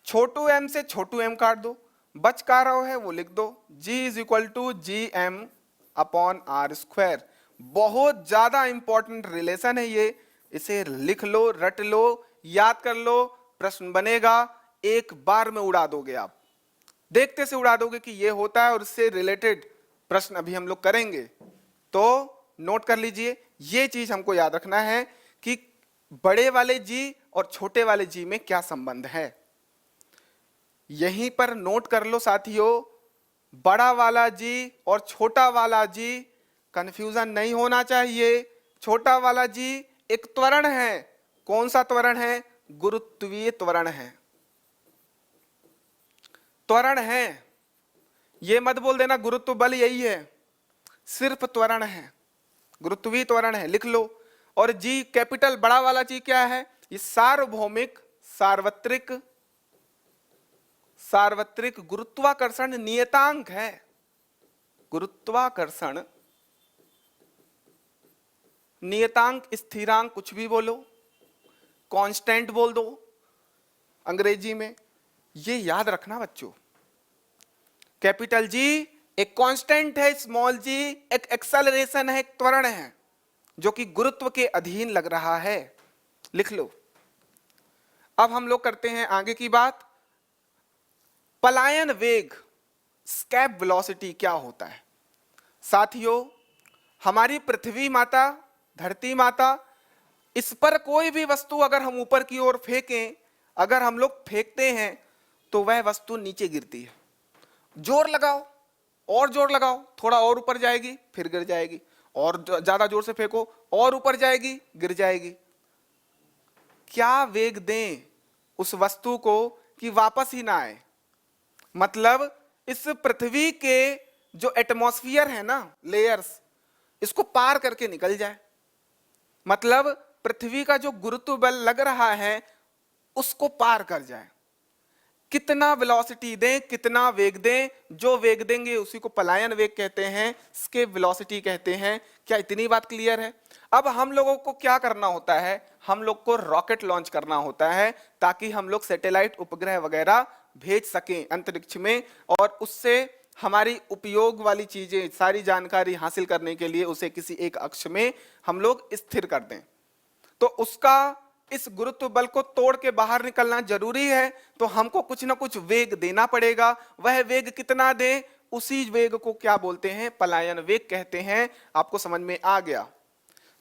छोटू m से छोटू m काट दो, बच का रहा है वो लिख दो। G is equal to Gm/r²। बहुत ज्यादा इंपॉर्टेंट रिलेशन है ये, इसे लिख लो, रट लो, याद कर लो। प्रश्न बनेगा, एक बार में उड़ा दोगे आप, देखते से उड़ा दोगे कि ये होता है, और इससे रिलेटेड प्रश्न अभी हम लोग करेंगे। तो नोट कर लीजिए, ये चीज हमको याद रखना है कि बड़े वाले जी और छोटे वाले जी में क्या संबंध है। यहीं पर नोट कर लो साथियों, बड़ा वाला जी और छोटा वाला जी कंफ्यूजन नहीं होना चाहिए। छोटा वाला जी एक त्वरण है। कौन सा त्वरण है? गुरुत्वीय त्वरण है। त्वरण है, ये मत बोल देना गुरुत्व बल यही है, सिर्फ त्वरण है, गुरुत्वीय त्वरण है, लिख लो। और जी कैपिटल बड़ा वाला जी क्या है? ये सार्वभौमिक सार्वत्रिक गुरुत्वाकर्षण नियतांक है। गुरुत्वाकर्षण नियतांक, स्थिरांक, कुछ भी बोलो, कांस्टेंट बोल दो अंग्रेजी में। ये याद रखना बच्चों, कैपिटल जी एक कांस्टेंट है, स्मॉल जी एक एक्सेलरेशन है, एक त्वरण है जो कि गुरुत्व के अधीन लग रहा है। लिख लो। अब हम लोग करते हैं आगे की बात। पलायन वेग, स्केप वेलोसिटी क्या होता है? साथियों, हमारी पृथ्वी माता, धरती माता, इस पर कोई भी वस्तु अगर हम ऊपर की ओर फेंकें, अगर हम लोग फेंकते हैं तो वह वस्तु नीचे गिरती है। जोर लगाओ और जोर लगाओ, थोड़ा और ऊपर जाएगी, फिर गिर जाएगी, और ज्यादा जोर से फेंको और ऊपर जाएगी, गिर जाएगी। क्या वेग दें उस वस्तु को कि वापस ही ना आए? मतलब इस पृथ्वी के जो एटमॉस्फेयर है ना, लेयर्स, इसको पार करके निकल जाए। मतलब पृथ्वी का जो गुरुत्व बल लग रहा है उसको पार कर जाए। कितना वेलोसिटी दें, कितना वेग दें? जो वेग देंगे उसी को पलायन वेग कहते हैं, स्केप वेलोसिटी कहते हैं। क्या इतनी बात क्लियर है? अब हम लोगों को क्या करना होता है? हम लोग को रॉकेट लॉन्च करना होता है ताकि हम लोग सैटेलाइट, उपग्रह वगैरह भेज सकें अंतरिक्ष में, और उससे हमारी उपयोग वाली चीजें, सारी जानकारी हासिल करने के लिए उसे किसी एक अक्ष में हम लोग स्थिर कर दें। तो उसका, इस गुरुत्व बल को तोड़ के बाहर निकलना जरूरी है, तो हमको कुछ ना कुछ वेग देना पड़ेगा। वह वेग कितना दें? उसी वेग को क्या बोलते हैं? पलायन वेग कहते हैं। आपको समझ में आ गया?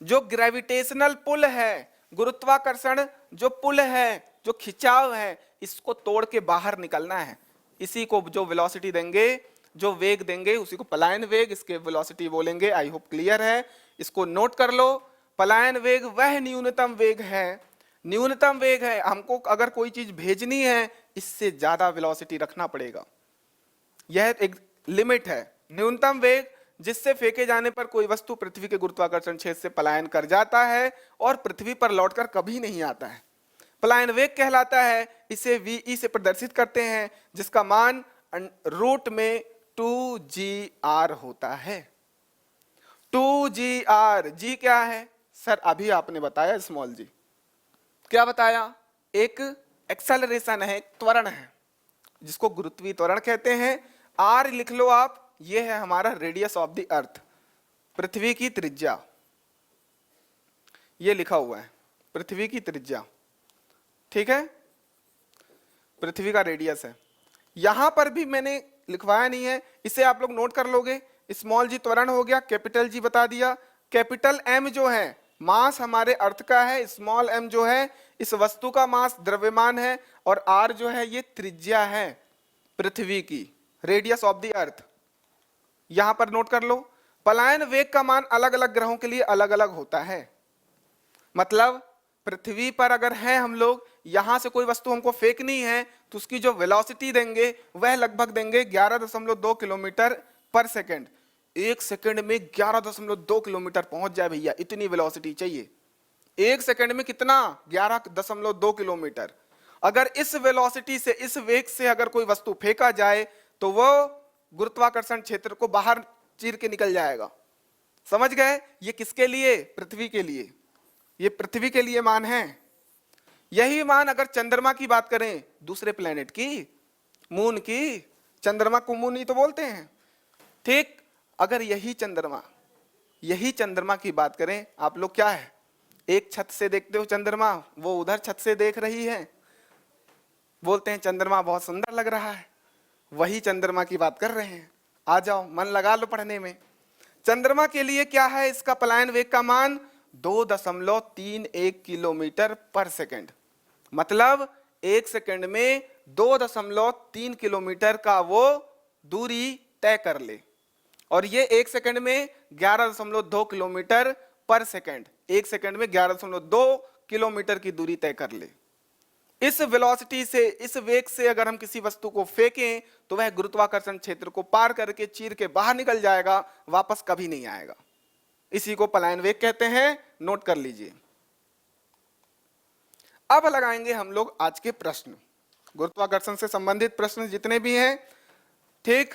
जो ग्रेविटेशनल पुल है, गुरुत्वाकर्षण जो पुल है, जो खिंचाव है, इसको तोड़ के बाहर निकलना है। इसी को जो वेलोसिटी देंगे, जो वेग देंगे, उसी को पलायन वेग, इसके वेलोसिटी बोलेंगे। आई होप क्लियर है। इसको नोट कर लो। पलायन वेग वह न्यूनतम वेग है, न्यूनतम वेग है। हमको अगर कोई चीज भेजनी है, इससे ज्यादा वेलोसिटी रखना पड़ेगा। यह एक लिमिट है, न्यूनतम वेग जिससे फेंके जाने पर कोई वस्तु पृथ्वी के गुरुत्वाकर्षण क्षेत्र से पलायन कर जाता है और पृथ्वी पर लौटकर कभी नहीं आता है, पलायन वेग कहलाता है। इसे वी से प्रदर्शित करते हैं, जिसका मान रूट में 2gr होता है। 2gr, जी क्या है सर? अभी आपने बताया स्मॉल जी। क्या बताया? एक एक्सेलरेशन है, एक त्वरण है, जिसको गुरुत्वीय त्वरण कहते हैं। आर लिख लो आप, ये है हमारा रेडियस ऑफ द अर्थ, पृथ्वी की त्रिज्या। ये लिखा हुआ है पृथ्वी की त्रिज्या, ठीक है। पृथ्वी का रेडियस है। यहां पर भी मैंने लिखवाया नहीं है, इसे आप लोग नोट कर लोगे। स्मॉल जी त्वरण हो गया, कैपिटल जी बता दिया। कैपिटल एम जो है मास हमारे अर्थ का है, स्मॉल एम जो है इस वस्तु का मास द्रव्यमान है, और आर जो है ये त्रिज्या है पृथ्वी की, रेडियस ऑफ द अर्थ। यहां पर नोट कर लो। पलायन वेग का मान अलग अलग ग्रहों के लिए अलग अलग होता है। मतलब पृथ्वी पर अगर है हम लोग, यहां से कोई वस्तु हमको फेंकनी है तो उसकी जो वेलोसिटी देंगे वह लगभग देंगे 11.2 किलोमीटर पर सेकंड। एक सेकंड में 11.2 किलोमीटर पहुंच जाए भैया, इतनी वेलोसिटी चाहिए। एक सेकंड में कितना? 11.2 किलोमीटर। अगर इस वेलोसिटी से, इस वेग से अगर कोई वस्तु फेंका जाए तो वो गुरुत्वाकर्षण क्षेत्र को बाहर चीर के निकल जाएगा। समझ गए? ये किसके लिए? पृथ्वी के लिए। ये पृथ्वी के लिए मान है। यही मान अगर चंद्रमा की बात करें, दूसरे प्लेनेट की, मून की, चंद्रमा को मून ही तो बोलते हैं, ठीक। अगर यही चंद्रमा की बात करें, आप लोग क्या है, एक छत से देखते हो चंद्रमा, वो उधर छत से देख रही है, बोलते हैं चंद्रमा बहुत सुंदर लग रहा है। वही चंद्रमा की बात कर रहे हैं। आ जाओ, मन लगा लो पढ़ने में। चंद्रमा के लिए क्या है, इसका पलायन वेग का मान 2.31 किलोमीटर पर सेकंड। मतलब एक सेकंड में 2.3 किलोमीटर का वो दूरी तय कर ले, और ये एक सेकंड में 11.2 किलोमीटर पर सेकंड, एक सेकंड में 11.2 किलोमीटर की दूरी तय कर ले। इस वेलोसिटी से, इस वेग से अगर हम किसी वस्तु को फेंकें तो वह गुरुत्वाकर्षण क्षेत्र को पार करके चीर के बाहर निकल जाएगा, वापस कभी नहीं आएगा। इसी को पलायन वेग कहते हैं, नोट कर लीजिए। अब लगाएंगे हम लोग आज के प्रश्न, गुरुत्वाकर्षण से संबंधित प्रश्न जितने भी हैं, ठीक।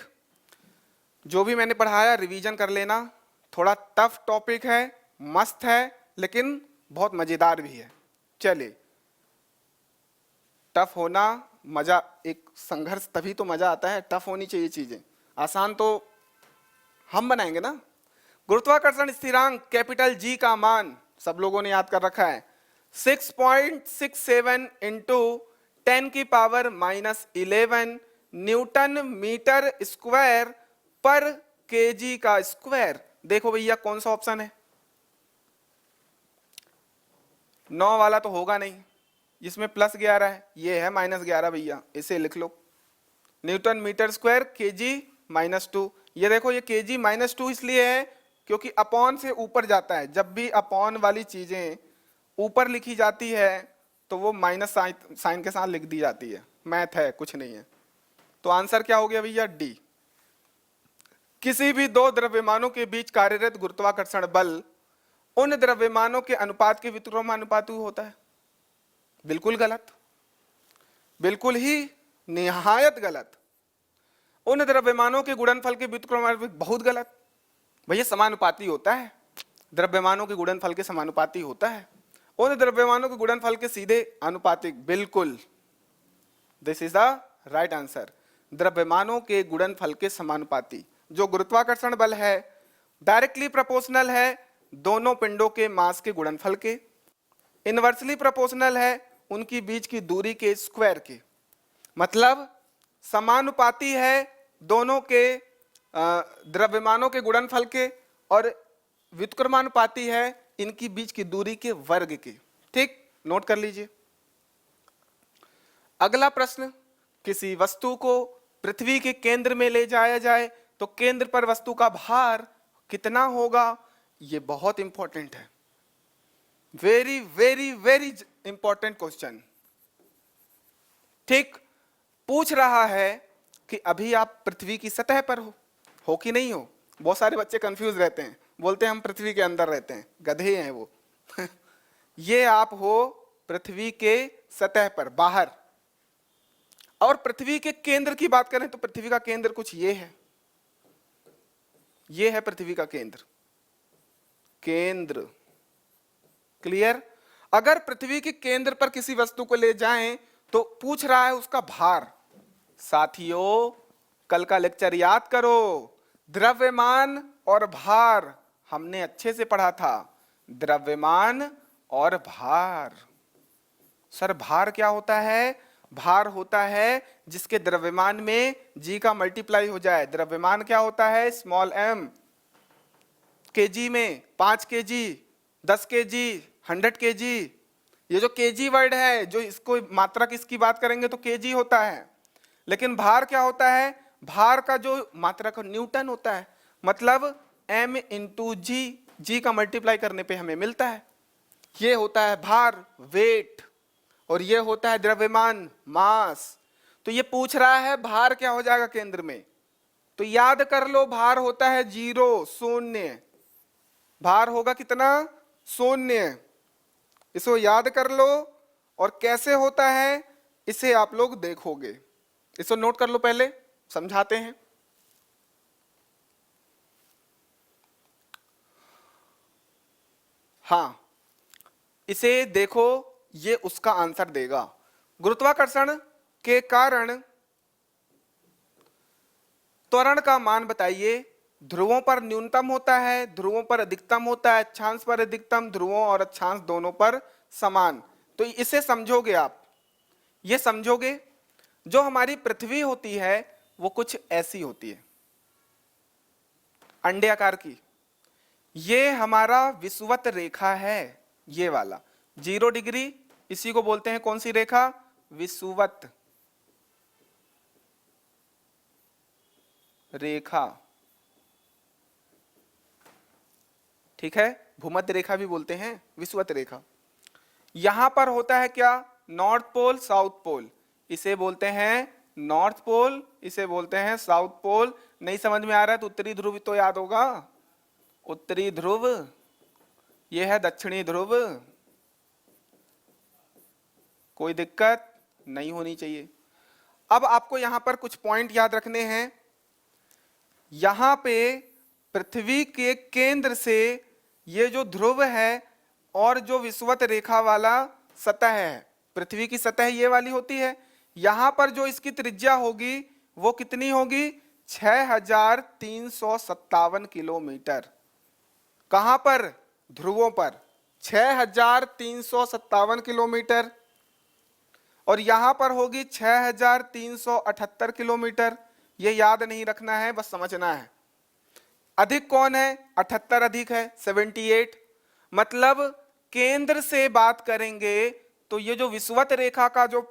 जो भी मैंने पढ़ाया रिवीजन कर लेना। थोड़ा टफ टॉपिक है, मस्त है, लेकिन बहुत मजेदार भी है। चलिए, टफ होना मजा, एक संघर्ष तभी तो मजा आता है, टफ होनी चाहिए चीजें। आसान तो हम बनाएंगे ना। गुरुत्वाकर्षण स्थिरांक कैपिटल जी का मान सब लोगों ने याद कर रखा है, 6.67 इंटू 10⁻⁻11 न्यूटन मीटर स्क्वायर पर केजी का स्क्वायर। देखो भैया कौन सा ऑप्शन है? 9 वाला तो होगा नहीं, इसमें +11 है, ये है -11 भैया, इसे लिख लो। Newton metre square KG -2। ये देखो, ये केजी -2 इसलिए है क्योंकि अपॉन से ऊपर जाता है। जब भी अपॉन वाली चीजें ऊपर लिखी जाती है तो वो माइनस साइन के साथ लिख दी जाती है। मैथ है, कुछ नहीं है। तो आंसर क्या हो गया भैया? डी। किसी भी दो द्रव्यमानों के बीच कार्यरत गुरुत्वाकर्षण बल उन द्रव्यमानों के अनुपात के व्युत्क्रमानुपाती होता है। बिल्कुल गलत, बिल्कुल ही निहायत गलत। उन द्रव्यमानों के गुणनफल के व्युत्क्रमानुपाती, बहुत गलत भैया। समानुपाती होता है, द्रव्यमानों के गुणनफल के समानुपाती होता है। उन द्रव्यमानों के गुणनफल के सीधे आनुपातिक, बिल्कुल, this is the right answer. द्रव्यमानों के गुणनफल के समानुपाती। जो गुरुत्वाकर्षण बल है डायरेक्टली प्रोपोर्शनल है दोनों पिंडों के मास के गुणनफल के, इनवर्सली प्रोपोर्शनल है उनकी बीच की दूरी के स्क्वायर के। मतलब समानुपाती है दोनों के द्रव्यमानों के गुणनफल के, और व्युत्क्रमानुपाती है इनकी बीच की दूरी के वर्ग के। ठीक, नोट कर लीजिए। अगला प्रश्न, किसी वस्तु को पृथ्वी के केंद्र में ले जाया जाए तो केंद्र पर वस्तु का भार कितना होगा? यह बहुत इंपॉर्टेंट है, very very very important question. ठीक, पूछ रहा है कि अभी आप पृथ्वी की सतह पर हो कि नहीं हो। बहुत सारे बच्चे कंफ्यूज रहते हैं, बोलते हैं हम पृथ्वी के अंदर रहते हैं, गधे हैं वो। ये आप हो पृथ्वी के सतह पर, बाहर। और पृथ्वी के केंद्र की बात करें तो पृथ्वी का केंद्र कुछ ये है, ये है पृथ्वी का केंद्र। केंद्र क्लियर? अगर पृथ्वी के केंद्र पर किसी वस्तु को ले जाएं तो पूछ रहा है उसका भार। साथियों, कल का लेक्चर याद करो, द्रव्यमान और भार हमने अच्छे से पढ़ा था। द्रव्यमान और भार। सर भार क्या होता है? भार होता है जिसके द्रव्यमान में g का मल्टीप्लाई हो जाए। द्रव्यमान क्या होता है? Small m। केजी में 5 केजी, 10 केजी, 100 केजी। ये जो केजी वर्ड है, जो इसको मात्रा किसकी बात करेंगे तो केजी होता है। लेकिन भार क्या होता है? भार का जो मात्रा का न्यूटन होता है। मतलब m इंटू जी का मल्टीप्लाई करने पे हमें मिलता है। ये होता है भार, वेट, और ये होता है द्रव्यमान, मास। तो ये पूछ रहा है भार क्या हो जाएगा केंद्र में, तो याद कर लो भार होता है 0, शून्य। भार होगा कितना? शून्य। इसको याद कर लो। और कैसे होता है इसे आप लोग देखोगे। इसको नोट कर लो, पहले समझाते हैं। हाँ, इसे देखो, ये उसका आंसर देगा। गुरुत्वाकर्षण के कारण त्वरण का मान बताइए। ध्रुवों पर न्यूनतम होता है, ध्रुवों पर अधिकतम होता है, अक्षांश पर अधिकतम, ध्रुवों और अक्षांश दोनों पर समान। तो इसे समझोगे आप, ये समझोगे। जो हमारी पृथ्वी होती है वो कुछ ऐसी होती है, अंडे आकार की। ये हमारा विषुवत रेखा है, ये वाला 0 डिग्री, इसी को बोलते हैं कौन सी रेखा? विषुवत रेखा। ठीक है, भूमध्य रेखा भी बोलते हैं, विषुवत रेखा। यहां पर होता है क्या? North pole, south pole. इसे बोलते हैं नॉर्थ पोल, इसे बोलते हैं साउथ पोल। नहीं समझ में आ रहा है तो उत्तरी ध्रुव तो याद होगा, उत्तरी ध्रुव। यह है दक्षिणी ध्रुव। कोई दिक्कत नहीं होनी चाहिए। अब आपको यहां पर कुछ पॉइंट याद रखने हैं। यहां पे पृथ्वी के केंद्र से ये जो ध्रुव है और जो विषुवत रेखा वाला सतह है, पृथ्वी की सतह ये वाली होती है। यहां पर जो इसकी त्रिज्या होगी वो कितनी होगी? 6357 किलोमीटर। कहां पर? ध्रुवों पर 6357 किलोमीटर। और यहां पर होगी 6378 किलोमीटर। ये याद नहीं रखना है, बस समझना है। अधिक कौन है? 78 अधिक है 78। मतलब केंद्र से बात करेंगे तो ये जो विषुवत रेखा का जो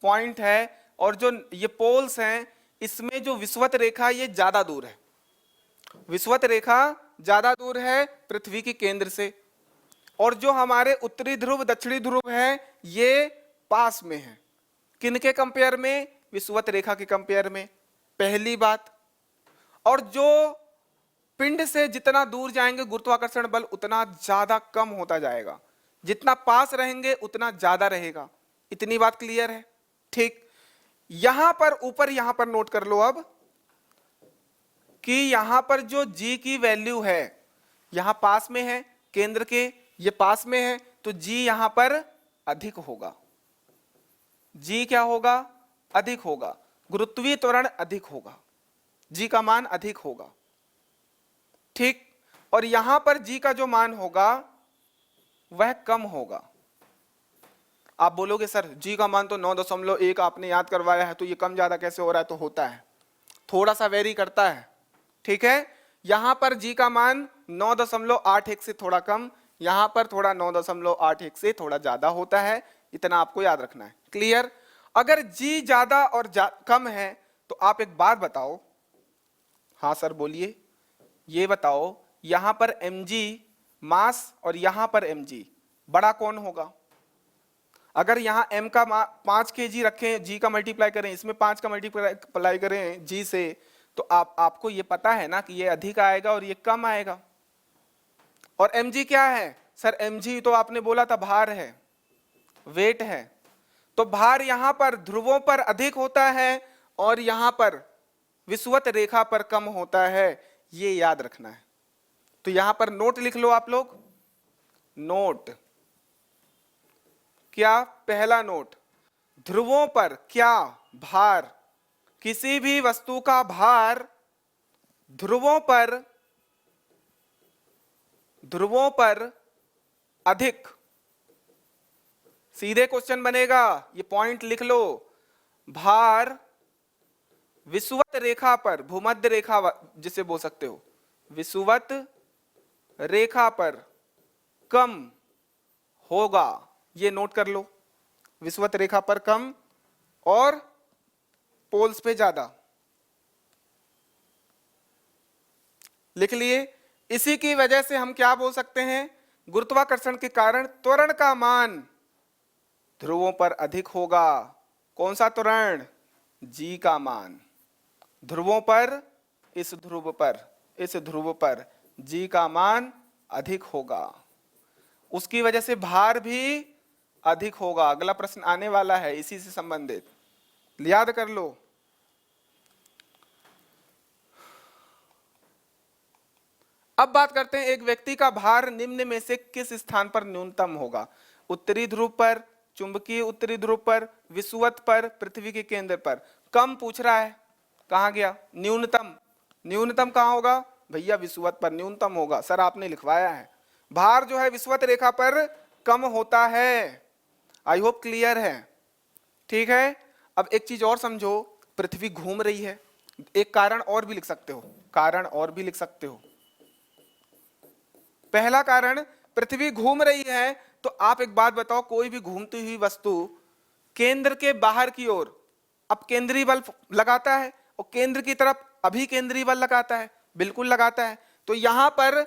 पॉइंट है और जो ये पोल्स हैं, इसमें जो विषुवत रेखा ये ज्यादा दूर है। विषुवत रेखा ज्यादा दूर है पृथ्वी के केंद्र से। और जो हमारे उत्तरी ध्रुव, दक्षिणी ध्रुव है, ये पास में है। किनके कंपेयर में? विषुवत रेखा के कंपेयर में, पहली बात। और जो पिंड से जितना दूर जाएंगे गुरुत्वाकर्षण बल उतना ज्यादा कम होता जाएगा, जितना पास रहेंगे उतना ज्यादा रहेगा। इतनी बात क्लियर है? ठीक। यहां पर ऊपर, यहां पर नोट कर लो अब कि यहां पर जो g की वैल्यू है, यहां पास में है केंद्र के, ये पास में है, तो g यहां पर अधिक होगा। g क्या होगा? अधिक होगा। गुरुत्वीय त्वरण अधिक होगा, g का मान अधिक होगा। ठीक। और यहां पर g का जो मान होगा वह कम होगा। आप बोलोगे सर g का मान तो 9.1 आपने याद करवाया है, तो ये कम ज्यादा कैसे हो रहा है? तो होता है, थोड़ा सा वेरी करता है। ठीक है, यहां पर g का मान 9.81 से थोड़ा कम, यहां पर थोड़ा 9.81 से थोड़ा ज्यादा होता है। इतना आपको याद रखना है। क्लियर? अगर g ज्यादा और कम है तो आप एक बात बताओ। हाँ सर बोलिए। ये बताओ, यहां पर mg मास और यहां पर mg, बड़ा कौन होगा? अगर यहां m का 5 kg रखें, g का मल्टीप्लाई करें, इसमें 5 का मल्टीप्लाई करें g से, तो आपको ये पता है ना कि ये अधिक आएगा और ये कम आएगा। और mg क्या है? सर mg तो आपने बोला था भार है, वेट है। तो भार यहां पर ध्रुवों पर अधिक होता है और यहां पर विषुवत रेखा पर कम होता है, ये याद रखना है। तो यहां पर नोट लिख लो आप लोग। नोट क्या? पहला नोट, ध्रुवों पर क्या? भार। किसी भी वस्तु का भार ध्रुवों पर अधिक। सीधे क्वेश्चन बनेगा, ये पॉइंट लिख लो। भार विषुवत रेखा पर, भूमध्य रेखा जिसे बोल सकते हो, विषुवत रेखा पर कम होगा, ये नोट कर लो। विषुवत रेखा पर कम और पोल्स पे ज्यादा, लिख लिए। इसी की वजह से हम क्या बोल सकते हैं, गुरुत्वाकर्षण के कारण त्वरण का मान ध्रुवों पर अधिक होगा। कौन सा त्वरण, जी का मान। ध्रुवों पर, इस ध्रुव पर, इस ध्रुव पर जी का मान अधिक होगा, उसकी वजह से भार भी अधिक होगा। अगला प्रश्न आने वाला है इसी से संबंधित, याद कर लो। अब बात करते हैं एक व्यक्ति का भार निम्न में से किस स्थान पर न्यूनतम होगा। उत्तरी ध्रुव पर, चुंबकीय उत्तरी ध्रुव पर, विषुवत पर, पृथ्वी के केंद्र पर। कम पूछ रहा है, कहां गया न्यूनतम। न्यूनतम कहां होगा भैया, विषुवत पर न्यूनतम होगा। सर आपने लिखवाया है, भार जो है विषुवत रेखा पर कम होता है। आई होप क्लियर है, ठीक है। अब एक चीज और समझो, पृथ्वी घूम रही है। एक कारण और भी लिख सकते हो, कारण और भी लिख सकते हो। पहला कारण, पृथ्वी घूम रही है, तो आप एक बात बताओ, कोई भी घूमती हुई वस्तु केंद्र के बाहर की ओर अब केंद्रीय बल लगाता है, और केंद्र की तरफ अभी केंद्रीय बल लगाता है, बिल्कुल लगाता है। तो यहां पर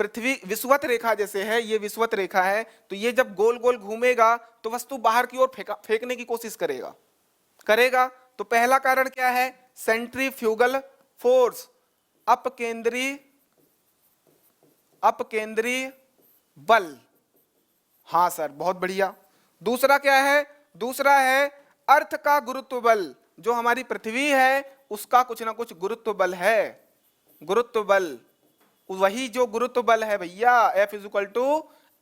पृथ्वी विषुवत रेखा जैसे है, ये विषुवत रेखा है, तो ये जब गोल गोल घूमेगा तो वस्तु बाहर की ओर फेंकने की कोशिश करेगा। तो पहला कारण क्या है, सेंट्रीफ्यूगल फोर्स, अपकेंद्रीय बल। हां सर, बहुत बढ़िया। दूसरा क्या है, दूसरा है अर्थ का गुरुत्व बल। जो हमारी पृथ्वी है उसका कुछ ना कुछ गुरुत्व बल है, गुरुत्व बल, वही जो गुरुत्व बल है भैया, F is equal to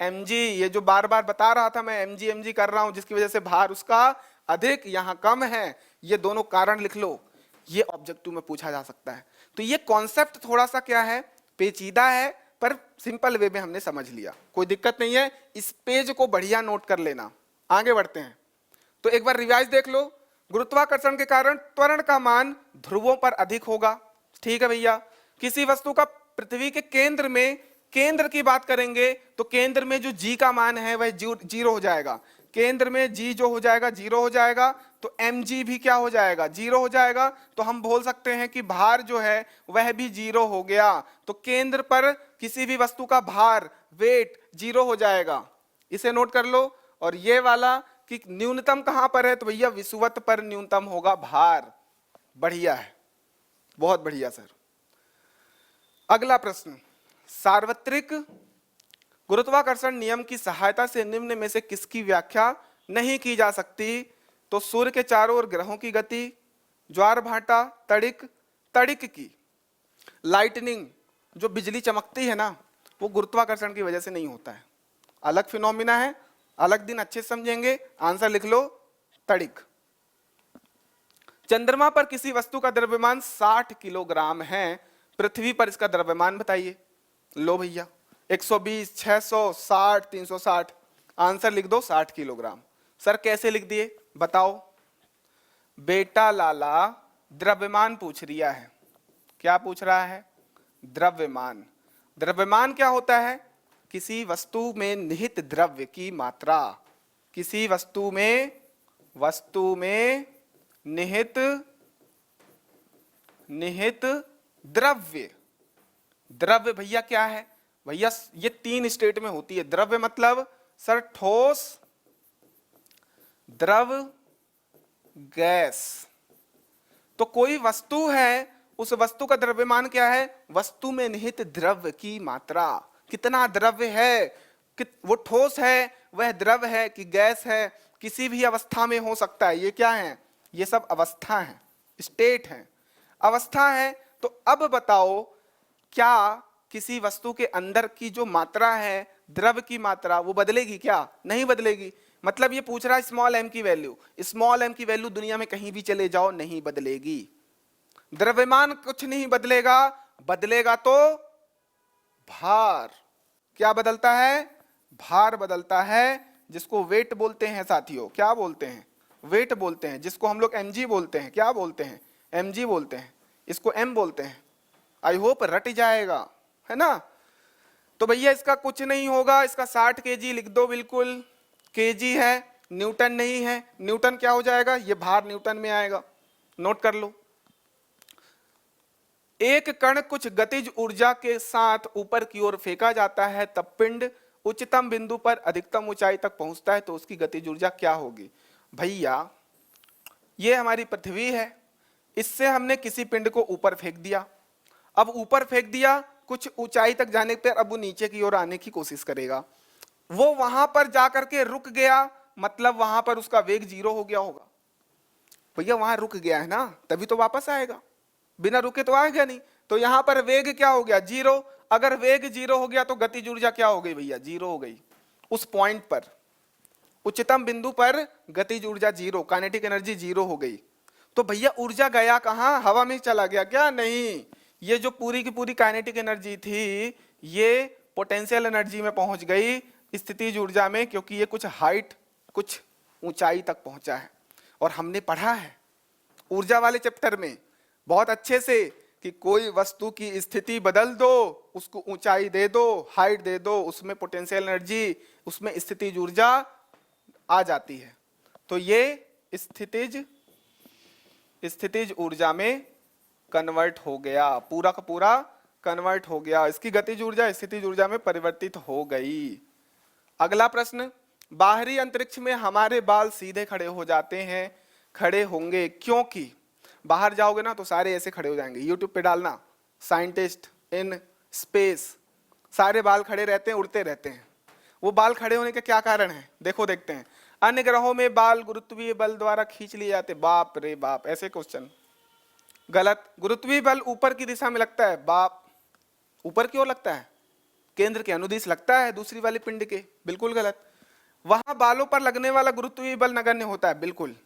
mg। ये जो बार बार बता रहा था मैं, mg कर रहा हूं, जिसकी वजह से भार उसका अधिक यहां कम है। ये दोनों कारण लिख लो, ये ऑब्जेक्टिव में पूछा जा सकता है। तो ये कॉन्सेप्ट थोड़ा सा क्या है, पेचीदा है, पर सिंपल वे में हमने समझ लिया, कोई दिक्कत नहीं है। इस पेज को बढ़िया नोट कर लेना। आगे बढ़ते हैं, तो एक बार रिवाइज देख लो। गुरुत्वाकर्षण के कारण त्वरण का मान ध्रुवों पर अधिक होगा, ठीक है भैया। किसी वस्तु का पृथ्वी के केंद्र में, केंद्र की बात करेंगे तो केंद्र में जो जी का मान है वह जीरो हो जाएगा। केंद्र में जी जो हो जाएगा जीरो हो जाएगा, तो mg भी क्या हो जाएगा, जीरो हो जाएगा। तो हम बोल सकते हैं कि भार जो है वह भी जीरो हो गया। तो केंद्र पर किसी भी वस्तु का भार, वेट जीरो हो जाएगा, इसे नोट कर लो। और ये वाला कि न्यूनतम कहां पर है, तो भैया विषुवत पर न्यूनतम होगा भार। बढ़िया है, बहुत बढ़िया सर। अगला प्रश्न, सार्वत्रिक गुरुत्वाकर्षण नियम की सहायता से निम्न में से किसकी व्याख्या नहीं की जा सकती। तो सूर्य के चारों ओर ग्रहों की गति, ज्वार भाटा, तड़िक की। लाइटनिंग, जो बिजली चमकती है ना, वो गुरुत्वाकर्षण की वजह से नहीं होता है, अलग फिनोमिना है, अलग दिन अच्छे समझेंगे। आंसर लिख लो, तड़िक। चंद्रमा पर किसी वस्तु का द्रव्यमान 60 किलोग्राम है, पृथ्वी पर इसका द्रव्यमान बताइए। लो भैया, 120, 600, 60, 360। आंसर लिख दो 60 किलोग्राम। सर कैसे लिख दिए बताओ। बेटा लाला, द्रव्यमान पूछ रिया है। क्या पूछ रहा है, द्रव्यमान। द्रव्यमान क्या होता है, किसी वस्तु में निहित द्रव्य की मात्रा, किसी वस्तु में निहित द्रव्य। द्रव्य भैया क्या है, भैया ये 3 स्टेट में होती है। द्रव्य मतलब सर ठोस, द्रव, गैस। तो कोई वस्तु है, उस वस्तु का द्रव्यमान क्या है, वस्तु में निहित द्रव्य की मात्रा, कितना द्रव्य है, वो ठोस है, वह द्रव है कि गैस है, किसी भी अवस्था में हो सकता है। ये क्या है, ये सब अवस्था है, स्टेट है, अवस्था है। तो अब बताओ, क्या किसी वस्तु के अंदर की जो मात्रा है, द्रव की मात्रा, वो बदलेगी क्या, नहीं बदलेगी। मतलब ये पूछ रहा है स्मॉल m की वैल्यू, स्मॉल m की वैल्यू दुनिया में कहीं भी चले जाओ नहीं बदलेगी। द्रव्यमान कुछ नहीं बदलेगा, बदलेगा तो भार। क्या बदलता है, भार बदलता है, जिसको वेट बोलते हैं साथियों। क्या बोलते हैं, वेट बोलते हैं, जिसको हम लोग mg बोलते हैं। क्या बोलते हैं? mg बोलते हैं, इसको m बोलते हैं। आई होप रट जाएगा, है ना। तो भैया इसका कुछ नहीं होगा, इसका 60 kg लिख दो, बिल्कुल kg है, न्यूटन नहीं है। न्यूटन क्या हो जाएगा? ये भार न्यूटन में आएगा, नोट कर लो। एक कण कुछ गतिज ऊर्जा के साथ ऊपर की ओर फेंका जाता है, तब पिंड उच्चतम बिंदु पर अधिकतम ऊंचाई तक पहुंचता है, तो उसकी गतिज ऊर्जा क्या होगी? भैया ये हमारी पृथ्वी है, इससे हमने किसी पिंड को ऊपर फेंक दिया। अब ऊपर फेंक दिया, कुछ ऊंचाई तक जाने पर अब वो नीचे की ओर आने की कोशिश करेगा। वो वहां पर जाकर के रुक गया, मतलब वहां पर उसका वेग 0 हो गया होगा। भैया वहां रुक गया है ना, तभी तो वापस आएगा, बिना रुके तो आएगा नहीं। तो यहां पर वेग क्या हो गया? 0। अगर वेग 0 हो गया तो गतिज ऊर्जा क्या हो गई भैया? 0 हो गई। उस पॉइंट पर, उच्चतम बिंदु पर गतिज ऊर्जा 0, काइनेटिक एनर्जी 0 हो गई। तो भैया ऊर्जा गया कहां? हवा में चला गया क्या? नहीं, ये जो पूरी की पूरी काइनेटिक एनर्जी थी, ये पोटेंशियल एनर्जी में पहुंच गई, स्थितिज ऊर्जा में, क्योंकि ये कुछ हाइट, कुछ ऊंचाई तक पहुंचा है। और हमने पढ़ा है ऊर्जा वाले चैप्टर में बहुत अच्छे से कि कोई वस्तु की स्थिति बदल दो, उसको ऊंचाई दे दो, हाइट दे दो, उसमें पोटेंशियल एनर्जी, उसमें स्थितिज ऊर्जा आ जाती है। तो ये स्थितिज ऊर्जा में कन्वर्ट हो गया, पूरा का पूरा कन्वर्ट हो गया। इसकी गतिज ऊर्जा स्थितिज ऊर्जा में परिवर्तित हो गई। अगला प्रश्न, बाहरी अंतरिक्ष में हमारे बाल सीधे खड़े हो जाते हैं, खड़े होंगे क्योंकि? बाहर जाओगे ना तो सारे ऐसे खड़े हो जाएंगे, यूट्यूब पे डालना साइंटिस्ट इन स्पेस, सारे बाल खड़े रहते हैं, उड़ते रहते हैं। वो बाल खड़े होने का क्या कारण है? देखो देखते हैं। अन्य ग्रहों में बाल गुरुत्वीय बल द्वारा खींच लिए जाते। बाप रे बाप, ऐसे क्वेश्चन गलत। गुरुत्वीय बल ऊपर की दिशा में लगता है। बाप, ऊपर की ओर लगता है, केंद्र के अनुदिश लगता है दूसरी वाली पिंड के। बिल्कुल गलत। वहां बालों पर लगने वाला गुरुत्वीय बल नगण्य होता है। बिल्कुल।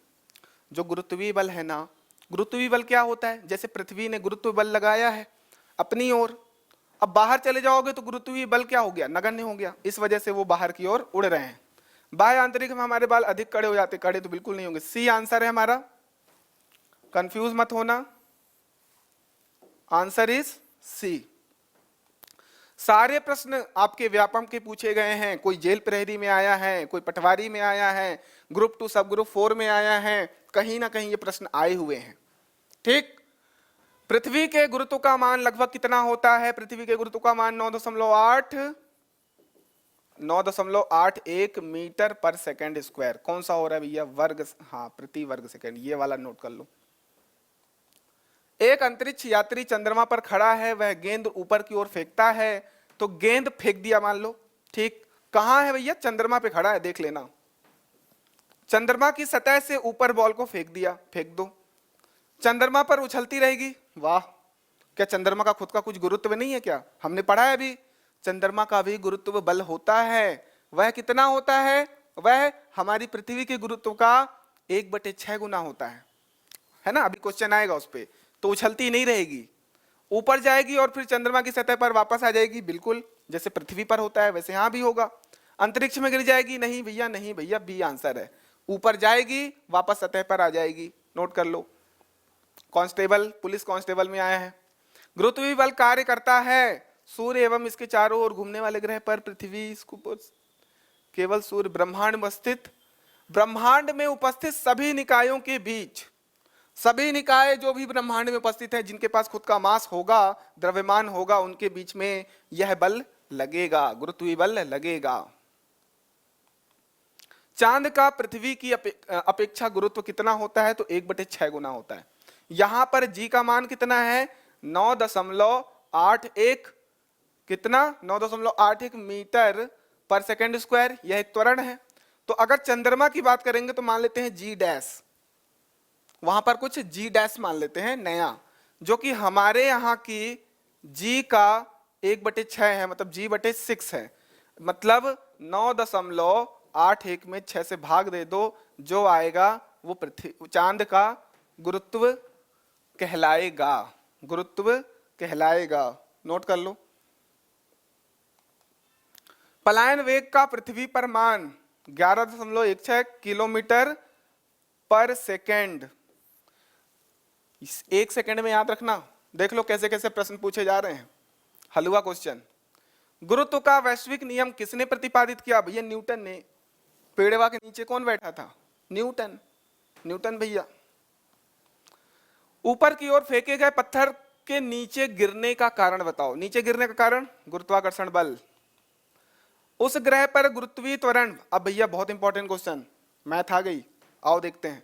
जो गुरुत्वीय बल है ना, गुरुत्वीय बल क्या होता है? जैसे पृथ्वी ने गुरुत्व बल लगाया है अपनी ओर, अब बाहर चले जाओगे तो गुरुत्वीय बल क्या हो गया? नगण्य हो गया। इस वजह से वो बाहर की ओर उड़ रहे हैं। बाह्य आंतरिक में हमारे बाल अधिक कड़े हो जाते। कड़े तो बिल्कुल नहीं होंगे। सी आंसर है हमारा, कंफ्यूज मत होना, आंसर इज सी। सारे प्रश्न आपके व्यापम के पूछे गए हैं। कोई जेल प्रहरी में आया है, कोई पटवारी में आया है, ग्रुप 2 सब ग्रुप 4 में आया है, कहीं ना कहीं ये प्रश्न आए हुए हैं। ठीक। पृथ्वी के गुरुत्व का मान लगभग कितना होता है? पृथ्वी के गुरुत्व का मान 9.81 मीटर पर सेकंड स्क्वायर। कौन सा हो रहा है भैया? वर्ग, हाँ, प्रति वर्ग सेकंड। ये वाला नोट कर लो। एक अंतरिक्ष यात्री चंद्रमा पर खड़ा है, वह गेंद ऊपर की ओर फेंकता है, तो गेंद फेंक दिया मान लो। ठीक। कहां है भैया? चंद्रमा पे खड़ा है, देख लेना। चंद्रमा की सतह से ऊपर बॉल को फेंक दिया, फेंक दो, चंद्रमा पर उछलती रहेगी। वाह, क्या चंद्रमा का खुद का कुछ गुरुत्व नहीं है क्या? हमने पढ़ा है अभी, चंद्रमा का भी गुरुत्व बल होता है। वह कितना होता है? वह हमारी पृथ्वी के गुरुत्व का 1/6 गुना होता है ना। अभी क्वेश्चन आएगा उस पर। तो उछलती नहीं रहेगी, ऊपर जाएगी और फिर चंद्रमा की सतह पर वापस आ जाएगी। बिल्कुल जैसे पृथ्वी पर होता है वैसे यहां भी होगा। अंतरिक्ष में गिर जाएगी? नहीं भैया, नहीं भैया, बी आंसर है। ऊपर जाएगी, वापस सतह पर आ जाएगी। नोट कर लो। कांस्टेबल, पुलिस कांस्टेबल में आया है। गुरुत्वीय बल कार्य करता है सूर्य एवं इसके चारों ओर घूमने वाले ग्रह पर, पृथ्वी, केवल सूर्य, ब्रह्मांड में उपस्थित सभी निकायों के बीच, सभी निकाय जो भी ब्रह्मांड में उपस्थित है, जिनके पास खुद का मास होगा, द्रव्यमान होगा, उनके बीच में यह बल लगेगा, गुरुत्वीय बल लगेगा। चांद का पृथ्वी की अपेक्षा गुरुत्व कितना होता है? तो 1/6 गुना होता है। यहां पर जी का मान कितना है? 9.81, कितना? 9.81 मीटर पर सेकेंड स्क्वायर। यह एक त्वरण है। तो अगर चंद्रमा की बात करेंगे तो मान लेते हैं जी डैश, वहां पर कुछ जी डैश मान लेते हैं नया, जो कि हमारे यहाँ की जी का 1/6 है, मतलब g/6 है। मतलब 9.81 में 6 से भाग दे दो, जो आएगा वो पृथ्वी, चांद का गुरुत्व कहलाएगा, गुरुत्व कहलाएगा। नोट कर लो। पलायन वेग का पृथ्वी पर मान 11.16 किलोमीटर पर सेकेंड। 1 सेकेंड में याद रखना। देख लो कैसे कैसे प्रश्न पूछे जा रहे हैं। हलवा क्वेश्चन। गुरुत्व का वैश्विक नियम किसने प्रतिपादित किया? भैया न्यूटन ने। पेड़वा के नीचे कौन बैठा था? न्यूटन। न्यूटन भैया। ऊपर की ओर फेंके गए पत्थर के नीचे गिरने का कारण बताओ। नीचे गिरने का कारण गुरुत्वाकर्षण बल। उस ग्रह पर गुरुत्वीय त्वरण, अब भैया बहुत इंपॉर्टेंट क्वेश्चन, मैथ आ गई, आओ देखते हैं।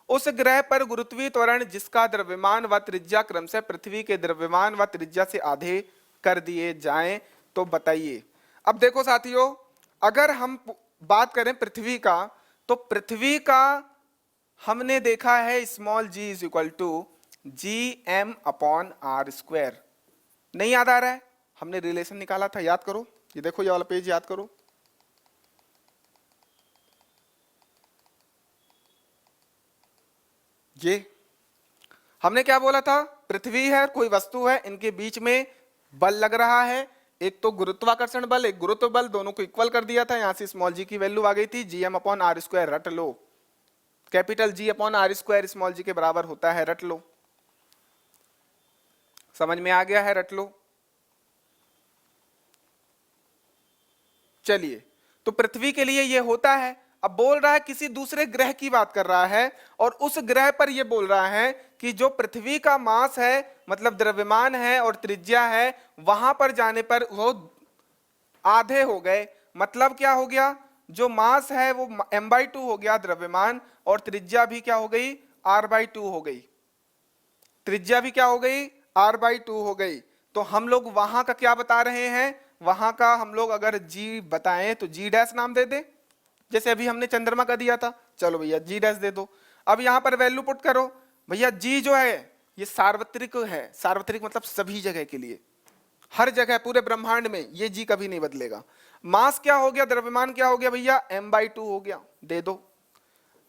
उस ग्रह पर गुरुत्वीय त्वरण जिसका द्रव्यमान व त्रिज्या क्रम से पृथ्वी के द्रव्यमान व त्रिज्या से आधे कर दिए जाएं तो बताइए। अब देखो साथियों, अगर हम बात करें पृथ्वी का, तो पृथ्वी का हमने देखा है small g is equal to Gm/r²। नहीं याद आ रहा है? हमने रिलेशन निकाला था, याद करो। ये देखो ये वाला पेज याद करो। ये हमने क्या बोला था? पृथ्वी है, कोई वस्तु है, इनके बीच में बल लग रहा है। एक तो गुरुत्वाकर्षण बल, एक गुरुत्व बल, दोनों को इक्वल कर दिया था। यहां से स्मॉल g की वैल्यू आ गई थी Gm/r²। रट लो, कैपिटल G/r² स्मॉल g के बराबर होता है, रट लो। समझ में आ गया है? रट लो। चलिए, तो पृथ्वी के लिए ये होता है। अब बोल रहा है किसी दूसरे ग्रह की बात कर रहा है, और उस ग्रह पर ये बोल रहा है कि जो पृथ्वी का मास है, मतलब द्रव्यमान है और त्रिज्या है, वहां पर जाने पर वो आधे हो गए। मतलब क्या हो गया? जो मास है वो m/2 हो गया द्रव्यमान, और त्रिज्या भी क्या हो गई? r/2 हो गई। त्रिज्या भी क्या हो गई? r/2 हो गई। तो हम लोग वहां का क्या बता रहे हैं? वहां का हम लोग अगर g बताएं तो g' नाम दे दे, जैसे अभी हमने चंद्रमा का दिया था। चलो भैया g' दे दो। अब यहां पर वैल्यू पुट करो। भैया g जो है ये सार्वत्रिक है। सार्वत्रिक मतलब सभी जगह के लिए, हर जगह पूरे ब्रह्मांड में ये g कभी नहीं बदलेगा। मास क्या हो गया? द्रव्यमान क्या हो गया भैया? m/2 हो गया, दे दो।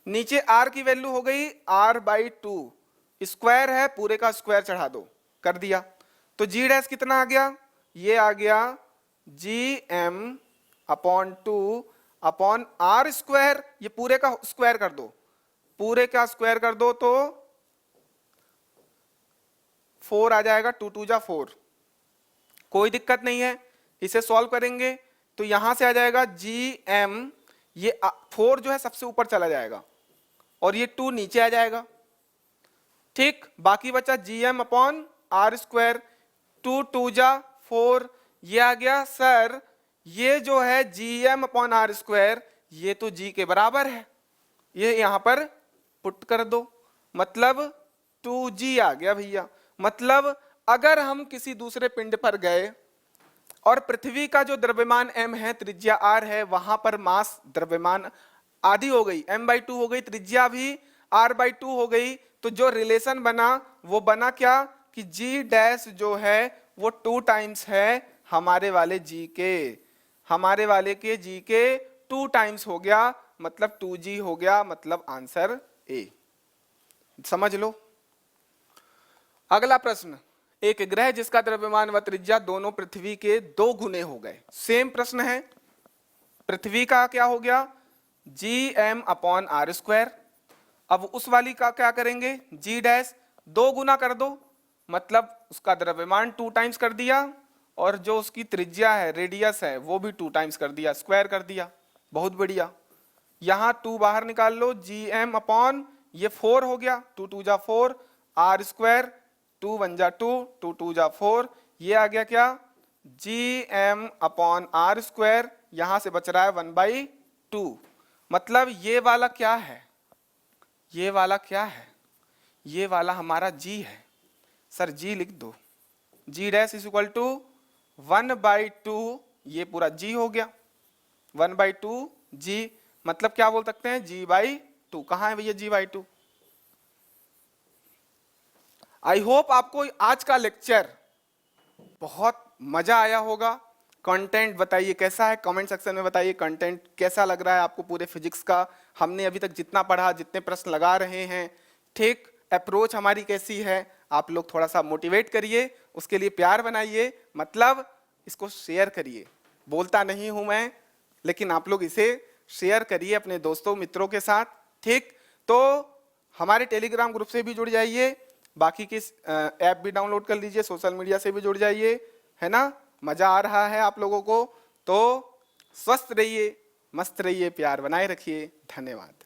नीचे r की वैल्यू हो गई r/2। स्क्वायर है, पूरे का स्क्वायर चढ़ा दो, कर दिया। तो g' कितना आ गया? ये आ गया Gm/2/r²। ये पूरे का स्क्वायर कर दो, पूरे का स्क्वायर कर दो तो 4 आ जाएगा। 2 2 जा 4, कोई दिक्कत नहीं है। इसे सॉल्व करेंगे तो यहां से आ जाएगा Gm, ये 4 जो है सबसे ऊपर चला जाएगा और ये 2 नीचे आ जाएगा। ठीक, बाकी बचा Gm/r²। 2 2 जा 4, ये आ गया। सर ये जो है Gm/r², ये तो g के बराबर है, ये यहां पर पुट कर दो, मतलब 2g आ गया भैया। मतलब अगर हम किसी दूसरे पिंड पर गए और पृथ्वी का जो द्रव्यमान m है, त्रिज्या r है, वहां पर मास द्रव्यमान आधी हो गई, m/2 हो गई, त्रिज्या भी r/2 हो गई। तो जो रिलेशन बना वो बना क्या कि g' जो है वो 2 टाइम्स है हमारे वाले g के, हमारे वाले के g के 2 टाइम्स हो गया, मतलब 2g हो गया। मतलब आंसर ए। समझ लो। अगला प्रश्न, एक ग्रह जिसका द्रव्यमान व त्रिज्या दोनों पृथ्वी के 2 गुने हो गए। सेम प्रश्न है। पृथ्वी का क्या हो गया? Gm/r²। अब उस वाली का क्या करेंगे? g' 2 गुना कर दो, मतलब उसका द्रव्यमान 2 टाइम्स कर दिया, और जो उसकी त्रिज्या है, रेडियस है, वो भी 2 टाइम्स कर दिया, स्क्वायर कर दिया। बहुत बढ़िया। यहां 2 बाहर निकाल लो। Gm/ ये 4 हो गया, 2 2 जा 4, r², 2 1 जा 2, 2 2 जा 4, ये आ गया क्या? Gm/r²। यहां से बच रहा है 1/2। मतलब ये वाला क्या है? ये वाला क्या है? ये वाला हमारा g है। सर g लिख दो, g' इज इक्वल टू 1/2, ये पूरा g हो गया। 1/2 g, मतलब क्या बोल सकते हैं? g/2। कहां है भैया g/2? आई होप आपको आज का लेक्चर बहुत मजा आया होगा। कंटेंट बताइए कैसा है, कमेंट सेक्शन में बताइए कंटेंट कैसा लग रहा है आपको पूरे फिजिक्स का। हमने अभी तक जितना पढ़ा, जितने प्रश्न लगा रहे हैं, ठीक अप्रोच हमारी कैसी है, आप लोग थोड़ा सा मोटिवेट करिए, उसके लिए प्यार बनाइए, मतलब इसको शेयर करिए। बोलता नहीं हूं मैं, लेकिन आप लोग इसे शेयर करिए अपने दोस्तों मित्रों के साथ। ठीक, तो हमारे टेलीग्राम ग्रुप से भी जुड़ जाइए, बाकी की ऐप भी डाउनलोड कर लीजिए, सोशल मीडिया से भी जुड़ जाइए, है ना। मजा आ रहा है आप लोगों को तो स्वस्थ रहिए, मस्त रहिए, प्यार बनाए रखिए। धन्यवाद।